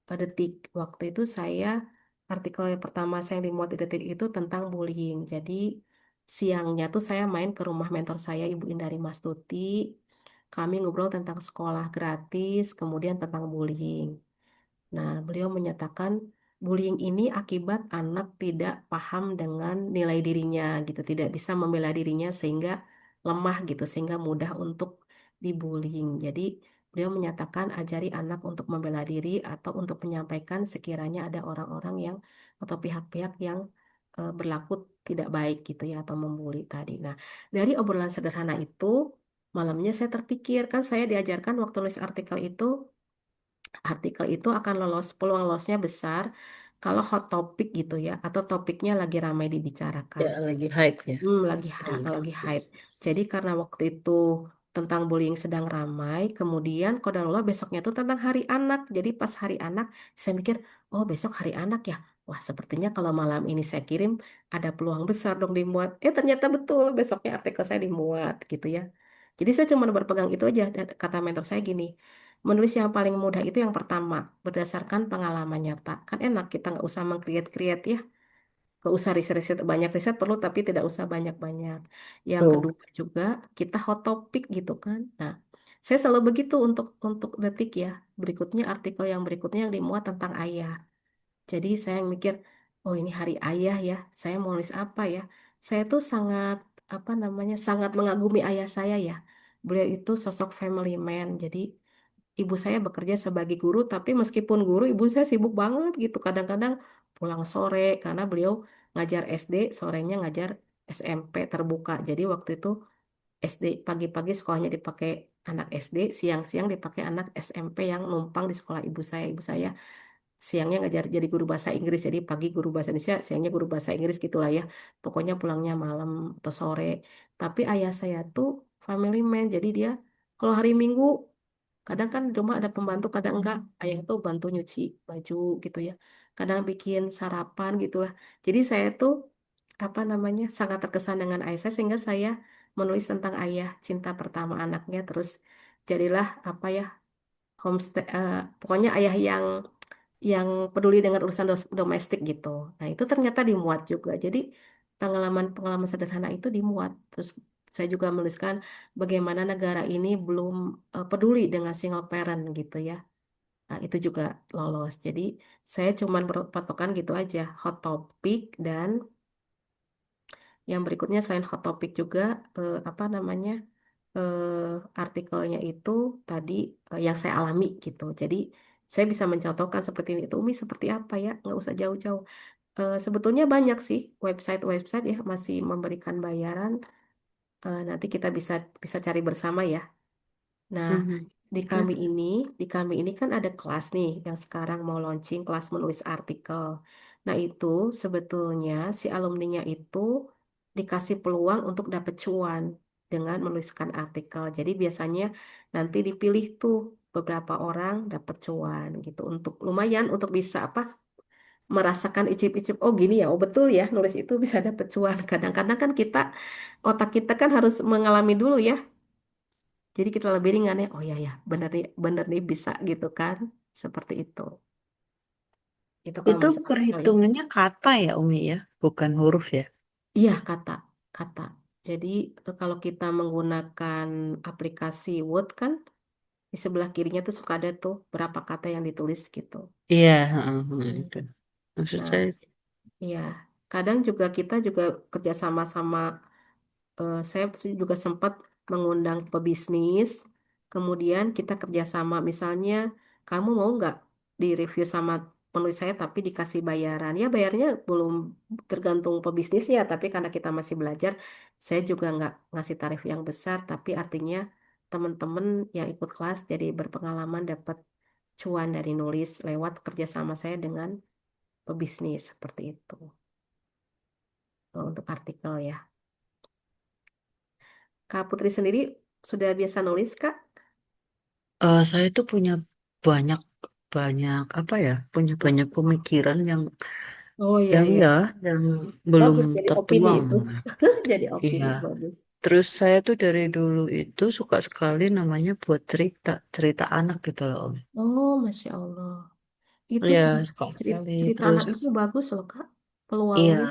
Detik. Waktu itu saya artikel yang pertama saya yang dimuat di Detik itu tentang bullying. Jadi siangnya tuh saya main ke rumah mentor saya Ibu Indari Mastuti. Kami ngobrol tentang sekolah gratis, kemudian tentang bullying. Nah, beliau menyatakan bullying ini akibat anak tidak paham dengan nilai dirinya gitu, tidak bisa membela dirinya sehingga lemah gitu, sehingga mudah untuk dibullying. Jadi, beliau menyatakan ajari anak untuk membela diri atau untuk menyampaikan sekiranya ada orang-orang yang atau pihak-pihak yang berlaku tidak baik gitu ya atau membuli tadi. Nah, dari obrolan sederhana itu, malamnya saya terpikir kan saya diajarkan waktu nulis artikel itu akan lolos, peluang lolosnya besar kalau hot topic gitu ya, atau topiknya lagi ramai dibicarakan. Ya, lagi hype ya. Lagi hype. Jadi karena waktu itu tentang bullying sedang ramai, kemudian kodarullah besoknya itu tentang hari anak. Jadi pas hari anak, saya mikir, oh besok hari anak ya. Wah, sepertinya kalau malam ini saya kirim, ada peluang besar dong dimuat. Ternyata betul, besoknya artikel saya dimuat gitu ya. Jadi saya cuma berpegang itu aja. Dan kata mentor saya gini, menulis yang paling mudah itu yang pertama, berdasarkan pengalaman nyata. Kan enak, kita nggak usah meng-create-create ya. Gak usah riset-riset, banyak riset perlu tapi tidak usah banyak-banyak. Yang Tuh. kedua juga kita hot topic gitu kan. Nah, saya selalu begitu untuk detik ya. Berikutnya artikel yang berikutnya yang dimuat tentang ayah. Jadi saya mikir, oh ini hari ayah ya. Saya mau nulis apa ya? Saya tuh sangat apa namanya sangat mengagumi ayah saya ya. Beliau itu sosok family man. Jadi ibu saya bekerja sebagai guru, tapi meskipun guru, ibu saya sibuk banget gitu. Kadang-kadang pulang sore karena beliau ngajar SD, sorenya ngajar SMP terbuka. Jadi waktu itu SD pagi-pagi sekolahnya dipakai anak SD, siang-siang dipakai anak SMP yang numpang di sekolah ibu saya. Ibu saya siangnya ngajar jadi guru bahasa Inggris, jadi pagi guru bahasa Indonesia, siangnya guru bahasa Inggris gitulah ya. Pokoknya pulangnya malam atau sore. Tapi ayah saya tuh family man, jadi dia kalau hari Minggu kadang kan di rumah ada pembantu, kadang enggak. Ayah tuh bantu nyuci baju gitu ya. Kadang bikin sarapan gitu lah. Jadi saya tuh apa namanya sangat terkesan dengan ayah saya sehingga saya menulis tentang ayah, cinta pertama anaknya, terus jadilah apa ya homestay, pokoknya ayah yang peduli dengan urusan domestik gitu. Nah, itu ternyata dimuat juga. Jadi pengalaman-pengalaman sederhana itu dimuat. Terus saya juga menuliskan bagaimana negara ini belum peduli dengan single parent gitu ya. Nah, itu juga lolos. Jadi saya cuma berpatokan gitu aja, hot topic dan yang berikutnya selain hot topic juga apa namanya artikelnya itu tadi yang saya alami gitu. Jadi saya bisa mencontohkan seperti ini. Itu Umi seperti apa ya? Nggak usah jauh-jauh. Sebetulnya banyak sih website-website ya masih memberikan bayaran. Nanti kita bisa bisa cari bersama ya. Nah, Mhm. di Ya. kami ini, di kami ini kan ada kelas nih yang sekarang mau launching kelas menulis artikel. Nah, itu sebetulnya si alumninya itu dikasih peluang untuk dapat cuan dengan menuliskan artikel. Jadi biasanya nanti dipilih tuh beberapa orang dapat cuan gitu untuk lumayan untuk bisa apa merasakan icip-icip oh gini ya oh betul ya nulis itu bisa dapat cuan. Kadang-kadang kan kita otak kita kan harus mengalami dulu ya, jadi kita lebih ringan ya. Oh ya ya, bener nih bisa gitu kan. Seperti itu. Itu kalau Itu misalnya ya. perhitungannya kata ya, Umi ya, bukan huruf ya. Iya, kata. Jadi kalau kita menggunakan aplikasi Word kan di sebelah kirinya tuh suka ada tuh berapa kata yang ditulis gitu. Iya, heeh, heeh, Hmm. itu. Maksud Nah, saya, iya. Kadang juga kita juga kerja sama-sama. Saya juga sempat mengundang pebisnis, kemudian kita kerjasama, misalnya kamu mau nggak di-review sama penulis saya tapi dikasih bayaran? Ya bayarnya belum tergantung pebisnisnya, tapi karena kita masih belajar, saya juga nggak ngasih tarif yang besar, tapi artinya teman-teman yang ikut kelas jadi berpengalaman dapat cuan dari nulis lewat kerjasama saya dengan pebisnis seperti itu. Untuk artikel ya. Kak Putri sendiri sudah biasa nulis, Kak? saya tuh punya banyak banyak apa ya, punya banyak pemikiran Oh iya yang iya, ya, yang belum bagus jadi opini tertuang. itu. Jadi Iya. opini bagus. Terus saya tuh dari dulu itu suka sekali namanya buat cerita, cerita anak gitu loh, Om. Oh Masya Allah, itu Iya, cerita, suka cerita, sekali. cerita Terus, anak itu bagus loh Kak, iya, peluangnya.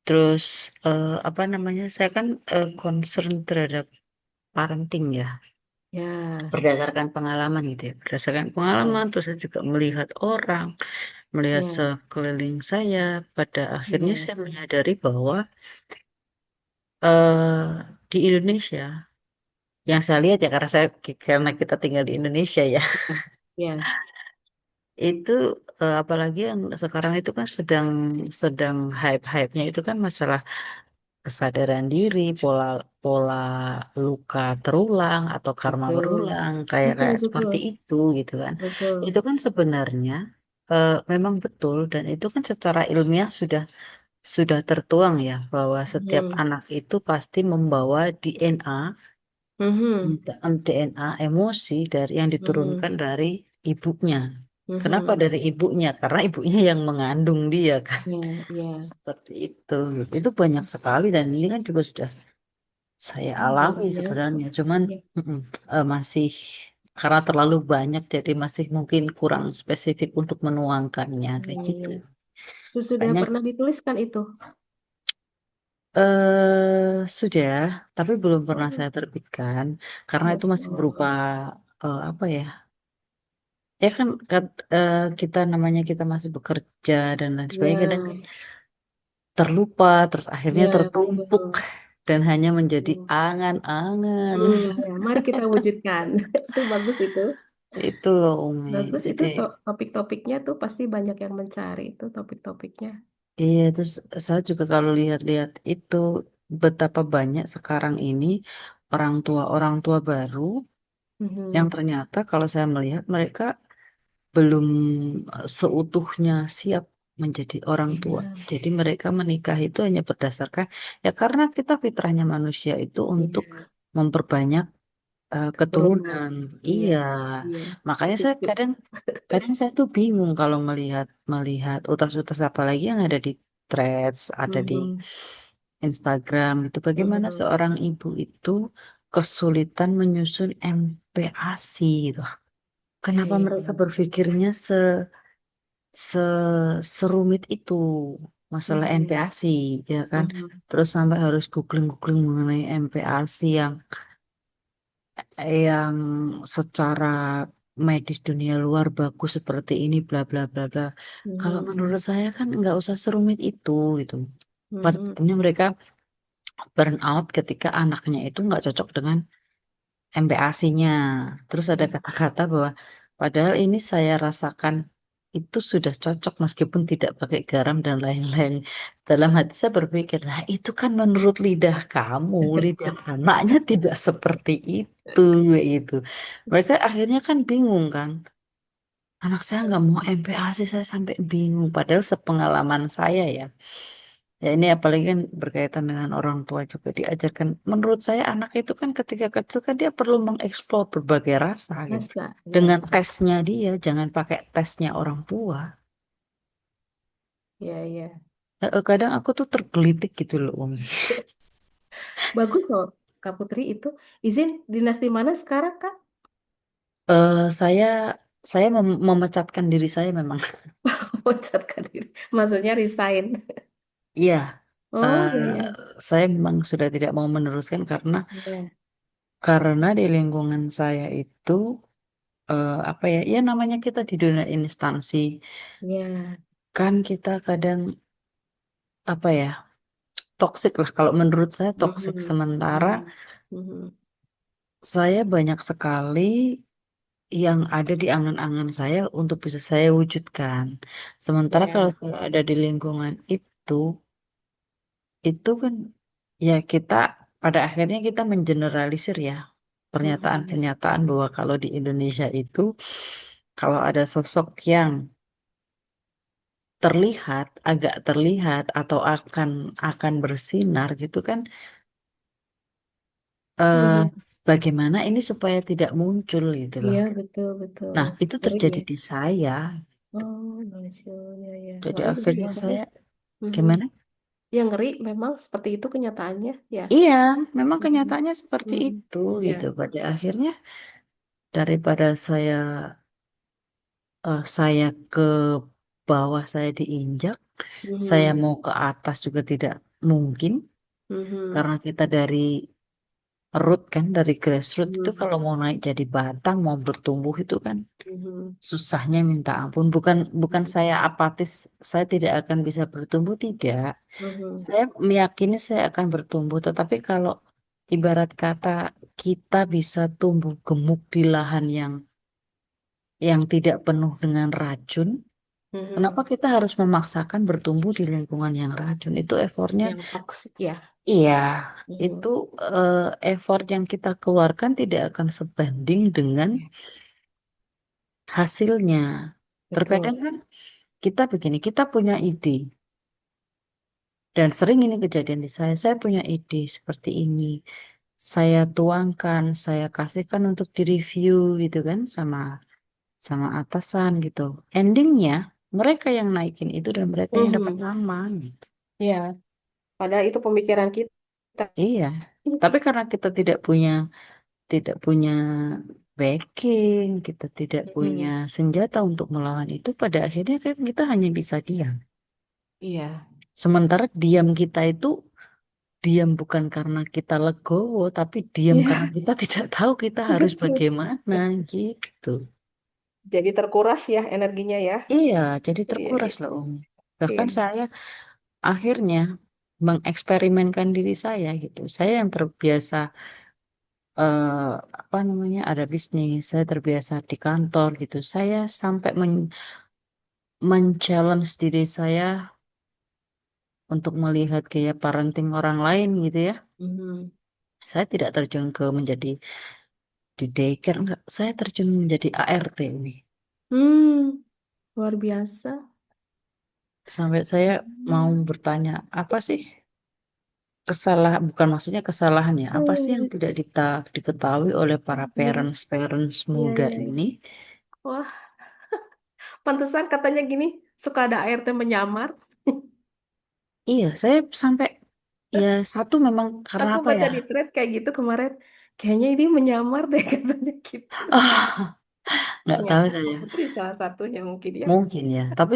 terus apa namanya? Saya kan concern terhadap parenting ya, Ya, berdasarkan pengalaman gitu ya. Berdasarkan ya, pengalaman, terus saya juga melihat orang, melihat ya, sekeliling saya. Pada akhirnya ya, saya menyadari bahwa eh di Indonesia, yang saya lihat ya karena kita tinggal di Indonesia ya, ya, itu apalagi yang sekarang itu kan sedang sedang hype-hypenya itu kan masalah kesadaran diri, pola pola luka terulang atau karma betul, berulang kayak betul, kayak betul, seperti itu gitu kan. betul, Itu kan sebenarnya memang betul dan itu kan secara ilmiah sudah tertuang ya bahwa setiap Mhm. anak itu pasti membawa DNA Mhm. DNA emosi dari yang Mhm. diturunkan dari ibunya. Kenapa Mhm. dari ibunya? Karena ibunya yang mengandung dia kan. Ya, ya. Seperti itu. Itu banyak sekali dan ini kan juga sudah saya Luar alami biasa. sebenarnya. Cuman Ya. masih karena terlalu banyak jadi masih mungkin kurang spesifik untuk menuangkannya kayak Iya, gitu. iya. Sudah Banyak pernah dituliskan itu? sudah, tapi belum pernah Oh, saya terbitkan karena itu Masya masih berupa Allah. apa ya? Ya kan, kita namanya kita masih bekerja dan lain sebagainya kadang kan Ya, terlupa terus akhirnya ya, tertumpuk betul. dan hanya menjadi Hmm. angan-angan. Ya, mari kita wujudkan. Itu bagus itu. Itu loh Umi. Bagus itu Jadi topik-topiknya tuh pasti banyak yang mencari itu topik-topiknya. iya terus saya juga kalau lihat-lihat itu betapa banyak sekarang ini orang tua baru yang Mhm. ternyata kalau saya melihat mereka belum seutuhnya siap menjadi orang tua. Iya, Jadi mereka menikah itu hanya berdasarkan ya karena kita fitrahnya manusia itu untuk iya. memperbanyak Keturunan. keturunan. Iya, Iya, iya. makanya saya Setuju. kadang kadang saya tuh bingung kalau melihat melihat utas-utas apalagi yang ada di Threads, ada di Mhm. Instagram gitu. Bagaimana Mhm. seorang ibu itu kesulitan menyusun MPASI gitu. Iya, Kenapa iya. mereka berpikirnya se serumit itu masalah Mhm. MPASI ya kan? Mhm. Terus sampai harus googling-googling mengenai MPASI yang secara medis dunia luar bagus seperti ini bla bla bla bla. Kalau Mhm. menurut saya kan nggak usah serumit itu gitu. Mhm. Pastinya mereka burn out ketika anaknya itu nggak cocok dengan MPASI-nya. Terus ada Iya. kata-kata bahwa padahal ini saya rasakan itu sudah cocok meskipun tidak pakai garam dan lain-lain. Dalam hati saya berpikir, nah itu kan menurut lidah kamu, lidah anaknya tidak seperti itu, itu. Mereka akhirnya kan bingung kan. Anak saya nggak mau MPASI, saya sampai bingung. Padahal sepengalaman saya ya. Ya ini apalagi kan berkaitan dengan orang tua juga diajarkan. Menurut saya anak itu kan ketika kecil kan dia perlu mengeksplor berbagai rasa gitu. Masa, Dengan ya. tesnya dia, jangan pakai tesnya orang tua. Iya, iya. Kadang aku tuh tergelitik gitu loh, Umi. Bagus loh, Kak Putri itu. Izin dinasti mana sekarang, Kak? Saya memecatkan diri saya memang. Mencatkan diri. Maksudnya resign. Iya, Oh, eh, iya, iya. saya memang sudah tidak mau meneruskan Iya, karena di lingkungan saya itu apa ya, ya namanya kita di dunia instansi iya. kan kita kadang apa ya toksik lah kalau menurut saya toksik Mhm. sementara Mhm. Mhm. saya banyak sekali yang ada di angan-angan saya untuk bisa saya wujudkan sementara kalau Iya. saya ada di lingkungan itu kan ya kita pada akhirnya kita mengeneralisir ya Mhm. pernyataan-pernyataan bahwa kalau di Indonesia itu kalau ada sosok yang agak terlihat atau akan bersinar gitu kan eh Mhm. bagaimana ini supaya tidak muncul gitu loh. Iya, betul, betul. Nah, itu Ngeri terjadi ya. di saya. Oh, Masya Allah, ya. Jadi Ngeri akhirnya memang ya. saya Mhm. gimana? Ya, ngeri memang seperti itu kenyataannya, ya. Iya, memang Mhm. kenyataannya seperti Mhm. itu Ya. gitu. Pada akhirnya daripada saya ke bawah saya diinjak, saya Mhm. mau ke atas juga tidak mungkin Mhm. karena kita dari root kan dari grassroots itu Mhm. kalau mau naik jadi batang mau bertumbuh itu kan Mhm. susahnya minta ampun. Bukan Mhm. saya apatis, saya tidak akan bisa bertumbuh tidak. Mhm. Saya meyakini saya akan bertumbuh, tetapi kalau ibarat kata kita bisa tumbuh gemuk di lahan yang tidak penuh dengan racun, kenapa Mhm. kita harus memaksakan bertumbuh di lingkungan yang racun? Itu effortnya, Yang toksik ya. iya, itu Mhm. eh, effort yang kita keluarkan tidak akan sebanding dengan hasilnya. Terkadang betul. kan kita begini, kita punya ide. Dan sering ini kejadian di saya punya ide seperti ini. Saya tuangkan, saya kasihkan untuk direview gitu kan sama sama atasan gitu. Endingnya mereka yang naikin itu dan mereka yang dapat Mhm. nama gitu. Iya, padahal itu pemikiran kita. Iya. Tapi karena kita tidak punya backing, kita tidak punya Mhm. senjata untuk melawan itu, pada akhirnya kan kita hanya bisa diam. Iya, Sementara diam kita itu diam bukan karena kita legowo, tapi diam karena iya, kita tidak tahu kita harus betul. bagaimana gitu. Jadi terkuras ya energinya ya. Iya, jadi Iya, terkuras iya, loh Om. Bahkan iya. saya akhirnya mengeksperimenkan diri saya gitu. Saya yang terbiasa apa namanya ada bisnis, saya terbiasa di kantor gitu. Saya sampai men-challenge diri saya untuk melihat gaya parenting orang lain gitu ya. Mhm. Saya tidak terjun ke menjadi di daycare enggak, saya terjun menjadi ART ini. Hmm, luar biasa. Sampai saya mau Hmm. bertanya, apa sih kesalahan, bukan maksudnya kesalahannya, apa sih yang Hmm, tidak diketahui oleh para Jadi, parents iya, muda iya, iya. ini? Wah, pantesan katanya gini, suka ada ART menyamar. Iya, saya sampai ya satu memang karena Aku apa baca ya? di thread kayak gitu kemarin. Kayaknya ini menyamar deh katanya gitu. Nggak tahu Ternyata saya. Putri salah satunya mungkin ya. Mungkin ya. Tapi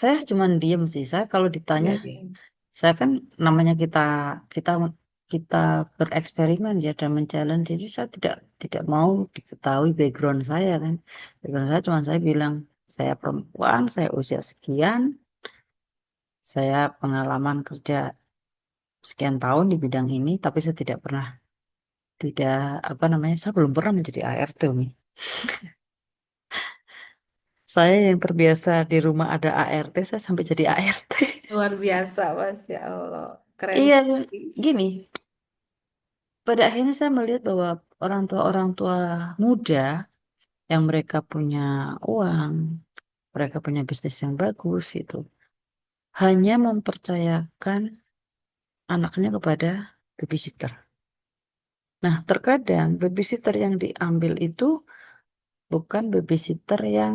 saya cuman diem sih. Saya kalau ditanya, Iya, iya. saya kan namanya kita kita bereksperimen ya dan men-challenge. Jadi saya tidak mau diketahui background saya kan. Background saya cuma saya bilang saya perempuan, saya usia sekian, saya pengalaman kerja sekian tahun di bidang ini, tapi saya tidak apa namanya, saya belum pernah menjadi ART, Umi. Saya yang terbiasa di rumah ada ART, saya sampai jadi ART. Luar biasa, Mas. Ya Allah. Keren. Iya, gini. Pada akhirnya saya melihat bahwa orang tua muda yang mereka punya uang, mereka punya bisnis yang bagus itu, hanya mempercayakan anaknya kepada babysitter. Nah, terkadang babysitter yang diambil itu bukan babysitter yang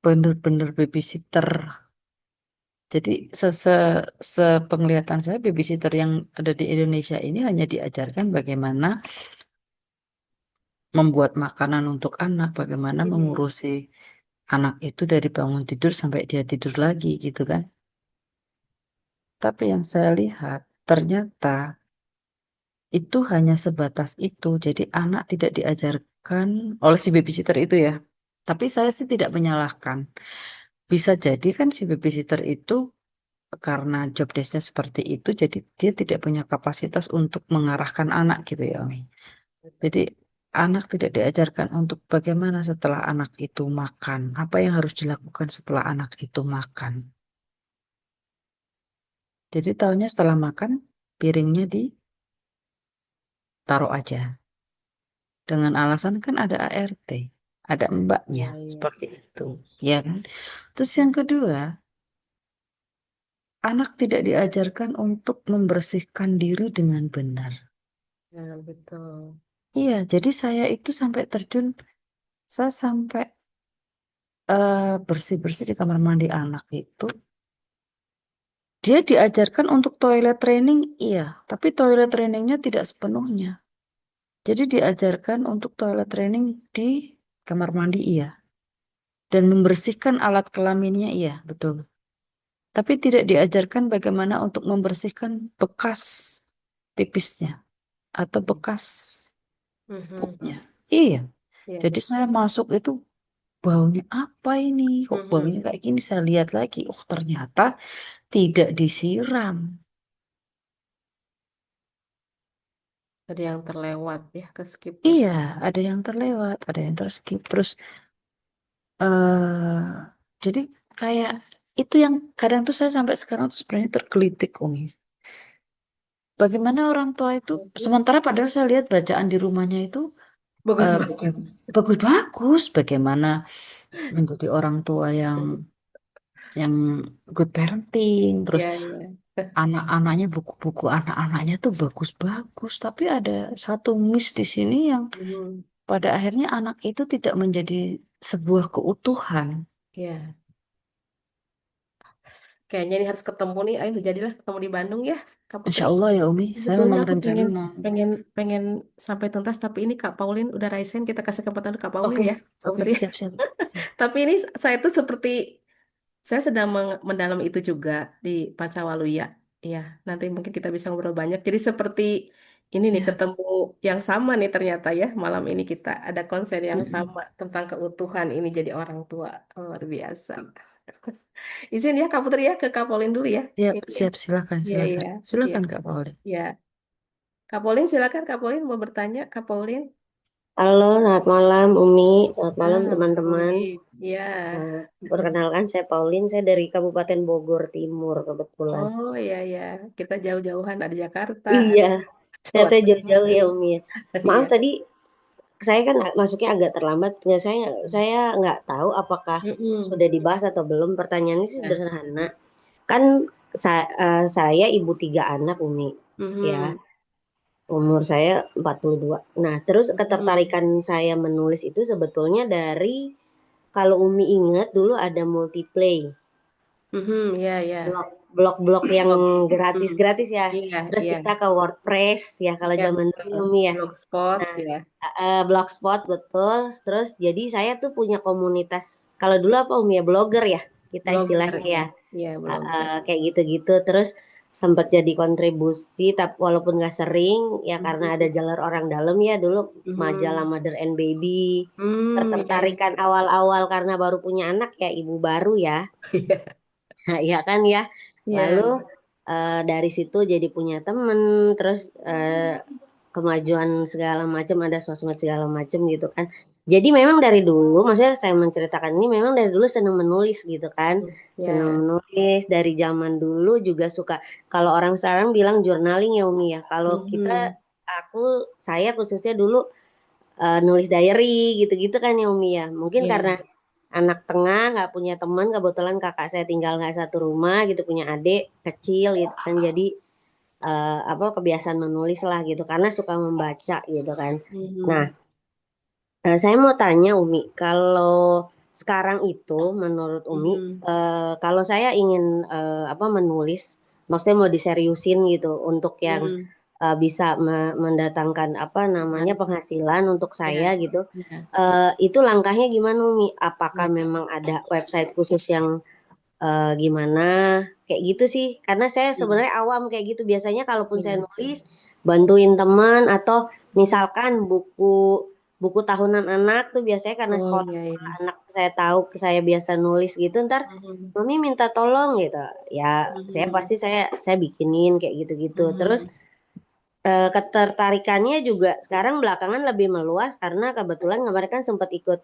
benar-benar babysitter. Jadi sepenglihatan saya babysitter yang ada di Indonesia ini hanya diajarkan bagaimana membuat makanan untuk anak, bagaimana Hmm. mengurusi anak itu dari bangun tidur sampai dia tidur lagi gitu kan. Tapi yang saya lihat ternyata itu hanya sebatas itu. Jadi anak tidak diajarkan oleh si babysitter itu ya. Tapi saya sih tidak menyalahkan. Bisa jadi kan si babysitter itu karena job desk-nya seperti itu, jadi dia tidak punya kapasitas untuk mengarahkan anak gitu ya, Umi. Jadi anak tidak diajarkan untuk bagaimana setelah anak itu makan, apa yang harus dilakukan setelah anak itu makan. Jadi tahunya setelah makan, piringnya ditaruh aja. Dengan alasan kan ada ART, ada mbaknya, Iya, iya. seperti itu. Ya kan? Terus yang kedua, anak tidak diajarkan untuk membersihkan diri dengan benar. Ya, betul. Iya, jadi saya itu sampai terjun, saya sampai bersih-bersih di kamar mandi anak itu. Dia diajarkan untuk toilet training, iya, tapi toilet trainingnya tidak sepenuhnya. Jadi diajarkan untuk toilet training di kamar mandi, iya. Dan membersihkan alat kelaminnya, iya, betul. Tapi tidak diajarkan bagaimana untuk membersihkan bekas pipisnya atau bekas Mhm. pupnya. Iya. Iya, Jadi betul. saya masuk itu baunya apa ini? Kok baunya Mhm. kayak gini? Saya lihat lagi. Oh, ternyata tidak disiram. Ada yang terlewat ya, ke skip ya. Iya, ada yang terlewat, ada yang terskip. Terus eh jadi kayak itu yang kadang tuh saya sampai sekarang tuh sebenarnya tergelitik, Umi. Bagaimana orang tua itu, Bagus. sementara padahal saya lihat bacaan di rumahnya itu eh, Bagus-bagus. bagus-bagus bagaimana menjadi orang tua yang good parenting, terus Ya, ya. anak-anaknya buku-buku anak-anaknya tuh bagus-bagus, tapi ada satu miss di sini yang Hmm, pada akhirnya anak itu tidak menjadi sebuah keutuhan. ya. Kayaknya ini harus ketemu nih. Ayo jadilah ketemu di Bandung ya, Kak Insya Putri. Allah ya Umi, saya Sebetulnya memang aku rencana pengen mau. pengen pengen sampai tuntas, tapi ini Kak Paulin udah resign, kita kasih kesempatan ke Kak Paulin Oke, ya, Kak oke, Putri. siap-siap. Tapi ini saya tuh seperti saya sedang mendalam itu juga di Pacawaluya. Ya, nanti mungkin kita bisa ngobrol banyak. Jadi seperti ini nih Siap. ketemu yang sama nih ternyata ya. Malam ini kita ada konsen yang Mm-mm. sama tentang keutuhan ini jadi orang tua. Luar biasa. Izin ya Kak Putri ya ke Kak Paulin dulu ya. Siap, Ini ya. siap, silakan, Iya, silakan. iya. Iya. Silakan Kak Pauli. Ya. Kak Paulin silakan Kak Paulin mau bertanya Kak Paulin. Halo, selamat malam Umi. Selamat malam Ah, teman-teman. Paulin. Ya. Perkenalkan saya Pauline, saya dari Kabupaten Bogor Timur kebetulan. Oh iya ya. Kita jauh-jauhan ada Jakarta, Iya, Jawa ternyata jauh-jauh Tengah. ya Umi ya. Maaf Iya. tadi saya kan masuknya agak terlambat. Ya, saya nggak tahu apakah Mm-mm. sudah dibahas atau belum. Pertanyaannya sih Ya. sederhana. Kan saya ibu 3 anak Umi. Ya, Mhm. umur saya 42. Nah, terus Mhm. ketertarikan saya menulis itu sebetulnya dari kalau Umi ingat dulu ada multiplay, Mhm. Ya, ya. blog-blog yang Blog. Mhm. gratis-gratis ya. Iya, Terus iya. kita ke WordPress ya kalau Iya, zaman dulu betul. ya, Umi ya. Blogspot Nah, ya. Blogspot betul. Terus jadi saya tuh punya komunitas. Kalau dulu apa Umi ya, blogger ya kita Blogger istilahnya ya. ya. Iya, blogger. Kayak gitu-gitu. Terus sempat jadi kontribusi, tapi walaupun nggak sering ya karena ada Mhm. jalur orang dalam ya dulu majalah Mhm. Mother and Baby. Iya, iya. Ketertarikan awal-awal karena baru punya anak ya ibu baru ya. Iya. Nah, iya kan ya. Lalu Iya. dari situ jadi punya temen, terus kemajuan segala macam, ada sosmed segala macam gitu kan. Jadi memang dari dulu, maksudnya saya menceritakan ini memang dari dulu senang menulis gitu kan. Senang Ya. menulis dari zaman dulu juga suka. Kalau orang sekarang bilang journaling ya Umi ya. Kalau Mhm. saya khususnya dulu nulis diary gitu-gitu kan ya Umi ya. Mungkin karena Iya. anak tengah nggak punya teman, kebetulan kakak saya tinggal nggak satu rumah gitu, punya adik kecil gitu kan. Jadi apa kebiasaan menulis lah gitu karena suka membaca gitu kan. Nah, Mhm. saya mau tanya Umi, kalau sekarang itu menurut Umi, Mhm. kalau saya ingin apa menulis, maksudnya mau diseriusin gitu untuk yang Mhm. bisa mendatangkan apa namanya Ya. penghasilan untuk saya Ya. gitu. Ya. Itu langkahnya gimana Umi? Apakah Ya. memang ada website khusus yang gimana? Kayak gitu sih. Karena saya Mhm. sebenarnya awam kayak gitu. Biasanya kalaupun saya Iya. nulis, bantuin teman atau Mhm. misalkan buku buku tahunan anak tuh biasanya karena Oh iya, sekolah-sekolah iya. anak saya tahu saya biasa nulis gitu, ntar Mhm. Mami minta tolong gitu. Ya, saya Mhm. pasti saya bikinin kayak gitu-gitu. Terus Mhm. ketertarikannya juga sekarang belakangan lebih meluas karena kebetulan kemarin kan sempat ikut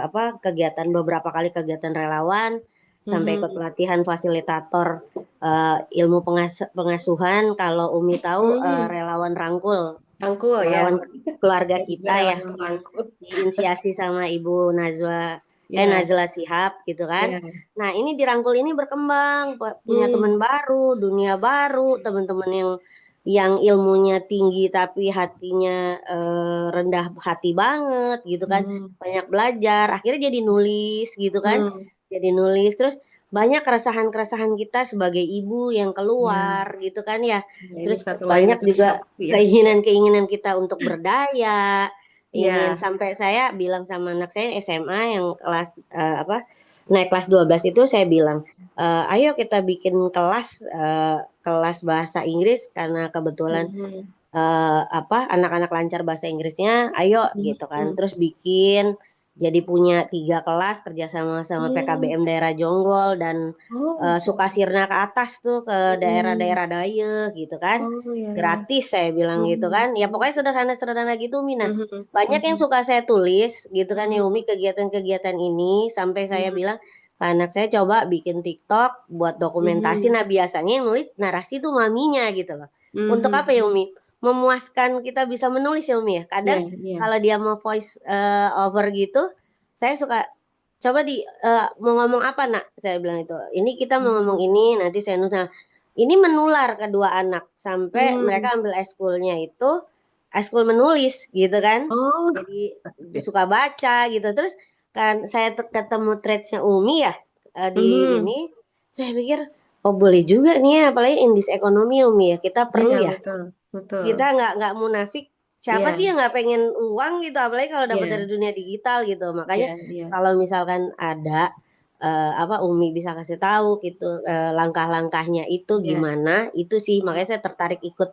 apa kegiatan beberapa kali kegiatan relawan sampai ikut Mhm. pelatihan fasilitator ilmu pengasuhan. Kalau Umi tahu Mhm. relawan Rangkul, Rangkul ya. relawan keluarga Saya juga kita ya relawan yang rangkul. diinisiasi sama Ibu Ya. Nazla Shihab gitu kan. Ya. Nah, ini di Rangkul ini berkembang, punya teman Hmm. baru, dunia baru, teman-teman yang ilmunya tinggi tapi hatinya rendah hati banget gitu kan. Hmm. Banyak belajar, akhirnya jadi nulis gitu kan. Hmm. Jadi nulis terus banyak keresahan-keresahan kita sebagai ibu yang Ya. keluar gitu kan ya. Ya, ini Terus satu lain banyak ada juga satu ya. keinginan-keinginan kita untuk berdaya, ingin Ya. sampai saya bilang sama anak saya SMA yang kelas apa naik kelas 12 itu saya bilang, ayo kita bikin kelas bahasa Inggris karena kebetulan Mhm. apa anak-anak lancar bahasa Inggrisnya, ayo gitu kan. Mhm. Terus bikin jadi punya 3 kelas kerjasama sama Hmm. PKBM daerah Jonggol dan Oh, Masya Allah. Sukasirna ke atas tuh ke Hmm. daerah-daerah Dayeh gitu kan. Oh ya, ya. Gratis saya bilang gitu Hmm. kan. Ya pokoknya sederhana-sederhana gitu Mina. Mhm. Banyak yang Mhm. suka saya tulis gitu kan ya Umi Mhm. kegiatan-kegiatan ini sampai saya Mhm. bilang ke anak saya coba bikin TikTok buat dokumentasi. Mhm. Nah biasanya yang nulis narasi tuh maminya gitu loh. Untuk Mhm. apa ya Umi? memuaskan kita bisa menulis ya Umi ya. Iya, Kadang iya. kalau dia mau voice over gitu, saya suka coba mau ngomong apa nak? Saya bilang itu. Ini kita mau ngomong Hmm. ini, nanti saya nulis. Nah, ini menular kedua anak sampai mereka Hmm. ambil eskulnya itu eskul menulis gitu kan. Oh, Jadi suka baca gitu. Terus kan saya ketemu threads-nya Umi ya di hmm. ini, saya pikir oh boleh juga nih ya, apalagi in this economy Umi ya. Kita perlu Iya, ya. betul, betul. Kita nggak munafik. Siapa sih Iya, yang nggak pengen uang gitu, apalagi kalau dapat dari iya, dunia digital gitu. Makanya iya, iya, kalau misalkan ada apa Umi bisa kasih tahu gitu langkah-langkahnya itu iya. gimana, itu sih makanya saya tertarik ikut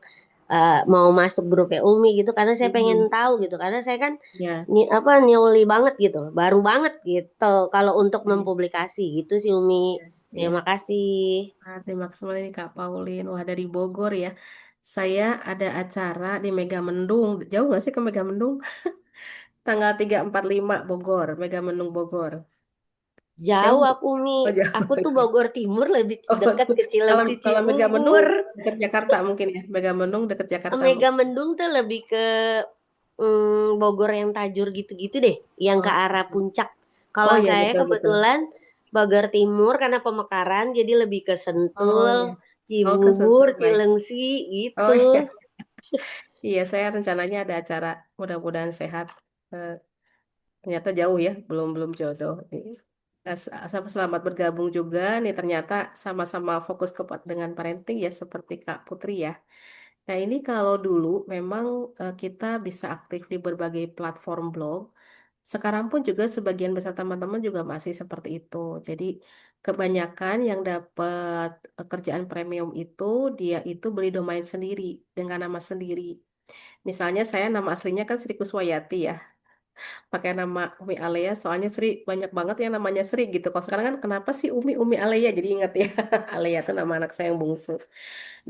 mau masuk grupnya Umi gitu karena saya pengen Hmm. tahu gitu. Karena saya kan Iya, apa newly banget gitu, baru banget gitu kalau untuk iya, mempublikasi gitu sih Umi. iya. Iya. Terima kasih. Terima kasih banyak nih Kak Paulin. Wah, dari Bogor ya. Saya ada acara di Megamendung. Jauh nggak sih ke Megamendung? Tanggal 3, 4, 5 Bogor. Megamendung Bogor. Jauh Jauh nggak? aku Mi. Oh, jauh. Aku tuh Bogor Timur lebih Oh, dekat ke kalau Cilengsi kalau Megamendung Cibubur. dekat Jakarta mungkin ya. Megamendung dekat Jakarta Mega mungkin. Mendung tuh lebih ke Bogor yang Tajur gitu-gitu deh, yang ke Oh, arah puncak. oh Kalau ya, saya betul, betul. kebetulan Bogor Timur karena pemekaran, jadi lebih ke Oh Sentul, ya. Oh, ke Cibubur, Sentul, baik. Cilengsi Oh gitu. iya. Iya, saya rencananya ada acara. Mudah-mudahan sehat. Eh, Ternyata jauh ya, belum belum jodoh. Nih. Selamat bergabung juga nih, ternyata sama-sama fokus dengan parenting ya seperti Kak Putri ya. Nah, ini kalau dulu memang kita bisa aktif di berbagai platform blog. Sekarang pun juga sebagian besar teman-teman juga masih seperti itu. Jadi kebanyakan yang dapat kerjaan premium itu dia itu beli domain sendiri dengan nama sendiri. Misalnya saya nama aslinya kan Sri Kuswayati ya, pakai nama Umi Alea soalnya Sri banyak banget yang namanya Sri gitu. Kalau sekarang kan kenapa sih Umi Alea, jadi ingat ya. Alea itu nama anak saya yang bungsu.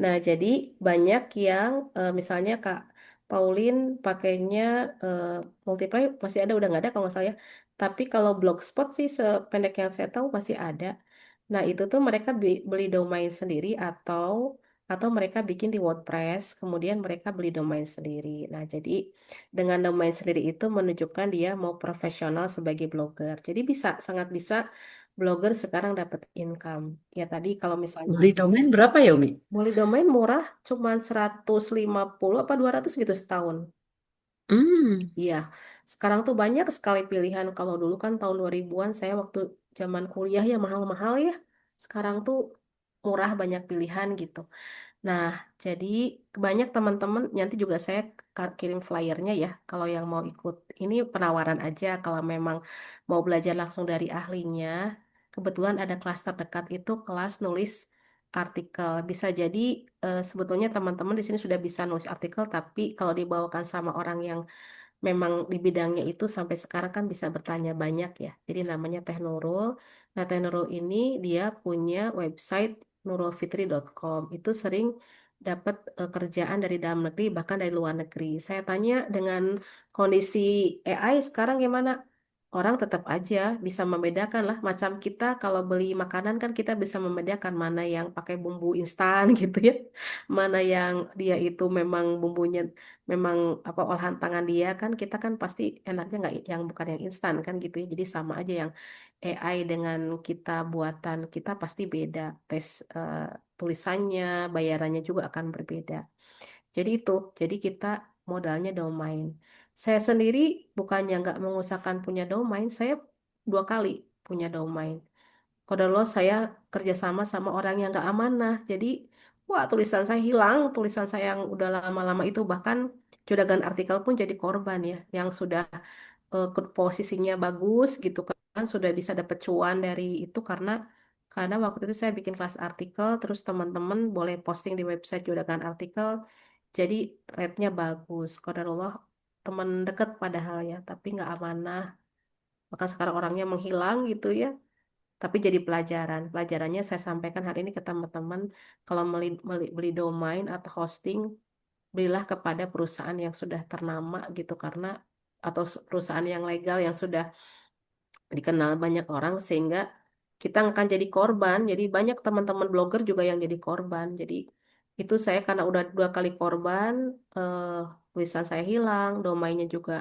Nah, jadi banyak yang misalnya Kak Paulin pakainya eh, Multiply masih ada, udah nggak ada kalau nggak salah ya. Tapi kalau Blogspot sih sependek yang saya tahu masih ada. Nah, itu tuh mereka beli domain sendiri atau mereka bikin di WordPress, kemudian mereka beli domain sendiri. Nah, jadi dengan domain sendiri itu menunjukkan dia mau profesional sebagai blogger. Jadi bisa, sangat bisa blogger sekarang dapat income. Ya tadi kalau misalnya Beli domain berapa ya, Umi? boleh domain murah, cuman 150 apa 200 gitu setahun. Hmm. Iya, sekarang tuh banyak sekali pilihan. Kalau dulu kan tahun 2000-an saya waktu zaman kuliah ya mahal-mahal ya. Sekarang tuh murah, banyak pilihan gitu. Nah, jadi banyak teman-teman nanti juga saya kirim flyernya ya kalau yang mau ikut. Ini penawaran aja kalau memang mau belajar langsung dari ahlinya. Kebetulan ada kelas terdekat itu kelas nulis artikel. Bisa jadi sebetulnya teman-teman di sini sudah bisa nulis artikel, tapi kalau dibawakan sama orang yang memang di bidangnya itu sampai sekarang kan bisa bertanya banyak ya. Jadi namanya Teh Nurul. Nah, Teh Nurul ini dia punya website nurulfitri.com. Itu sering dapat kerjaan dari dalam negeri bahkan dari luar negeri. Saya tanya dengan kondisi AI sekarang gimana? Orang tetap aja bisa membedakan lah. Macam kita kalau beli makanan kan kita bisa membedakan mana yang pakai bumbu instan gitu ya. Mana yang dia itu memang bumbunya memang apa olahan tangan dia kan, kita kan pasti enaknya nggak yang bukan yang instan kan gitu ya. Jadi sama aja yang AI dengan kita buatan kita pasti beda. Eh, Tulisannya, bayarannya juga akan berbeda. Jadi itu, jadi kita modalnya domain. Saya sendiri bukannya nggak mengusahakan punya domain, saya 2 kali punya domain. Kodelo saya kerjasama sama orang yang nggak amanah. Jadi, wah tulisan saya hilang, tulisan saya yang udah lama-lama itu bahkan juragan artikel pun jadi korban ya, yang sudah posisinya bagus gitu kan, sudah bisa dapat cuan dari itu karena waktu itu saya bikin kelas artikel, terus teman-teman boleh posting di website juragan artikel, jadi rate-nya bagus. Qadarullah teman dekat padahal ya, tapi nggak amanah. Maka sekarang orangnya menghilang gitu ya. Tapi jadi pelajaran. Pelajarannya saya sampaikan hari ini ke teman-teman, kalau beli domain atau hosting, belilah kepada perusahaan yang sudah ternama gitu karena atau perusahaan yang legal yang sudah dikenal banyak orang sehingga kita akan jadi korban. Jadi banyak teman-teman blogger juga yang jadi korban. Jadi Itu saya karena udah 2 kali korban, tulisan saya hilang, domainnya juga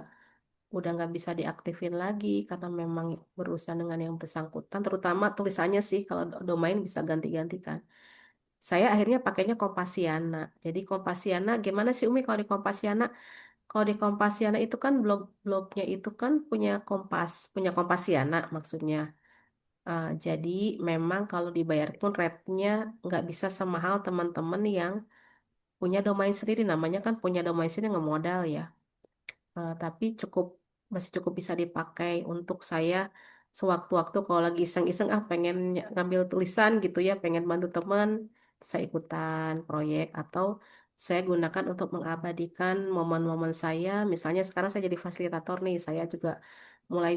udah nggak bisa diaktifin lagi karena memang berurusan dengan yang bersangkutan, terutama tulisannya sih, kalau domain bisa ganti-ganti kan. Saya akhirnya pakainya Kompasiana. Jadi Kompasiana gimana sih Umi kalau di Kompasiana? Kalau di Kompasiana itu kan blog-blognya itu kan punya Kompasiana maksudnya. Jadi memang kalau dibayar pun rate-nya nggak bisa semahal teman-teman yang punya domain sendiri. Namanya kan punya domain sendiri nggak modal ya. Tapi masih cukup bisa dipakai untuk saya sewaktu-waktu kalau lagi iseng-iseng pengen ngambil tulisan gitu ya, pengen bantu teman, saya ikutan proyek atau saya gunakan untuk mengabadikan momen-momen saya. Misalnya sekarang saya jadi fasilitator nih, saya juga mulai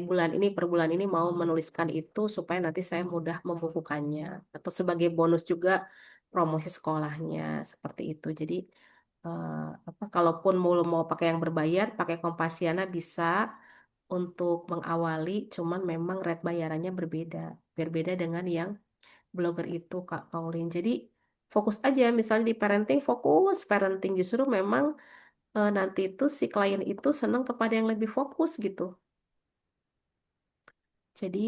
per bulan ini mau menuliskan itu supaya nanti saya mudah membukukannya atau sebagai bonus juga promosi sekolahnya seperti itu. Jadi eh, kalaupun mau pakai yang berbayar, pakai Kompasiana bisa untuk mengawali, cuman memang rate bayarannya berbeda dengan yang blogger itu Kak Pauline. Jadi fokus aja, misalnya di parenting, fokus parenting, justru memang nanti itu si klien itu senang kepada yang lebih fokus gitu. Jadi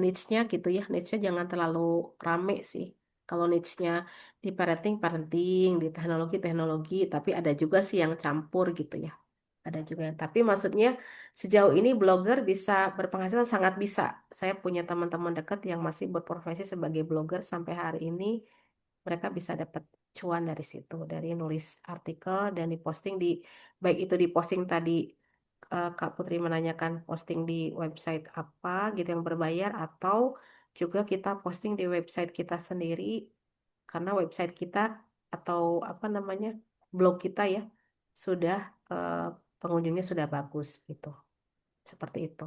niche-nya gitu ya, niche-nya jangan terlalu rame sih. Kalau niche-nya di parenting, parenting, di teknologi, teknologi, tapi ada juga sih yang campur gitu ya. Ada juga yang, tapi maksudnya sejauh ini blogger bisa berpenghasilan, sangat bisa. Saya punya teman-teman dekat yang masih berprofesi sebagai blogger sampai hari ini, mereka bisa dapat cuan dari situ, dari nulis artikel dan diposting baik itu diposting tadi, Kak Putri menanyakan posting di website apa gitu yang berbayar, atau juga kita posting di website kita sendiri, karena website kita atau apa namanya blog kita ya sudah eh, pengunjungnya sudah bagus gitu. Seperti itu.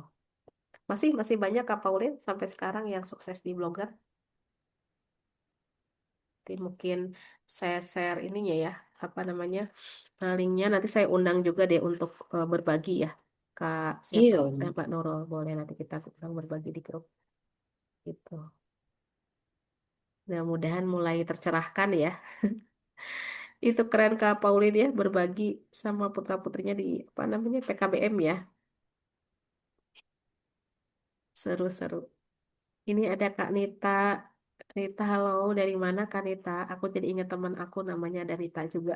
Masih masih banyak Kak Pauline sampai sekarang yang sukses di Blogger. Jadi mungkin saya share ininya ya, apa namanya, linknya nanti saya undang juga deh untuk berbagi ya. Kak siapa? Iya, Mbak Nurul, boleh nanti kita undang berbagi di grup gitu. Mudah-mudahan mulai tercerahkan ya. Itu keren Kak Pauline ya, berbagi sama putra-putrinya di apa namanya PKBM ya. Seru-seru. Ini ada Kak Nita. Nita, halo. Dari mana Kak Nita? Aku jadi ingat teman aku namanya ada Nita juga.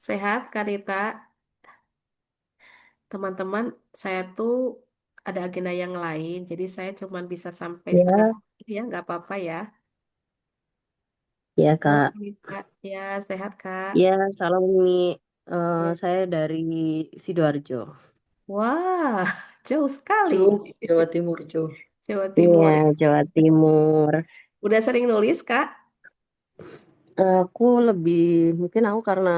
Sehat Kak Nita? Teman-teman, saya tuh ada agenda yang lain. Jadi saya cuma bisa sampai setengah Ya, 10 ya. Nggak apa-apa ya. ya Halo Kak. Kak Nita. Ya, sehat Kak. Ya, salam Umi. Ya. Saya dari Sidoarjo. Wah, jauh sekali. Cuh, Jawa Timur, cuh. Jawa Iya, Timur. Jawa Timur. Udah sering nulis Kak? Aku lebih, mungkin aku karena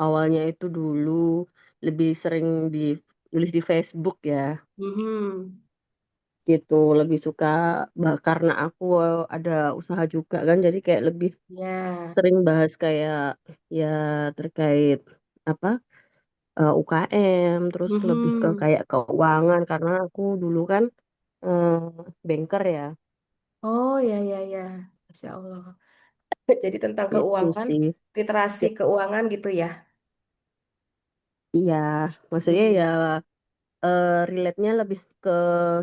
awalnya itu dulu lebih sering di tulis di Facebook ya, Mhm. gitu. Lebih suka, karena aku ada usaha juga kan, jadi kayak lebih Ya. sering bahas kayak ya terkait apa UKM, terus lebih ke Mhm. kayak keuangan karena aku dulu kan eh, banker ya, Oh ya ya ya. Masya Allah. Jadi tentang itu keuangan, sih. literasi Ya, keuangan gitu ya. iya, maksudnya ya Hmm. relate-nya lebih ke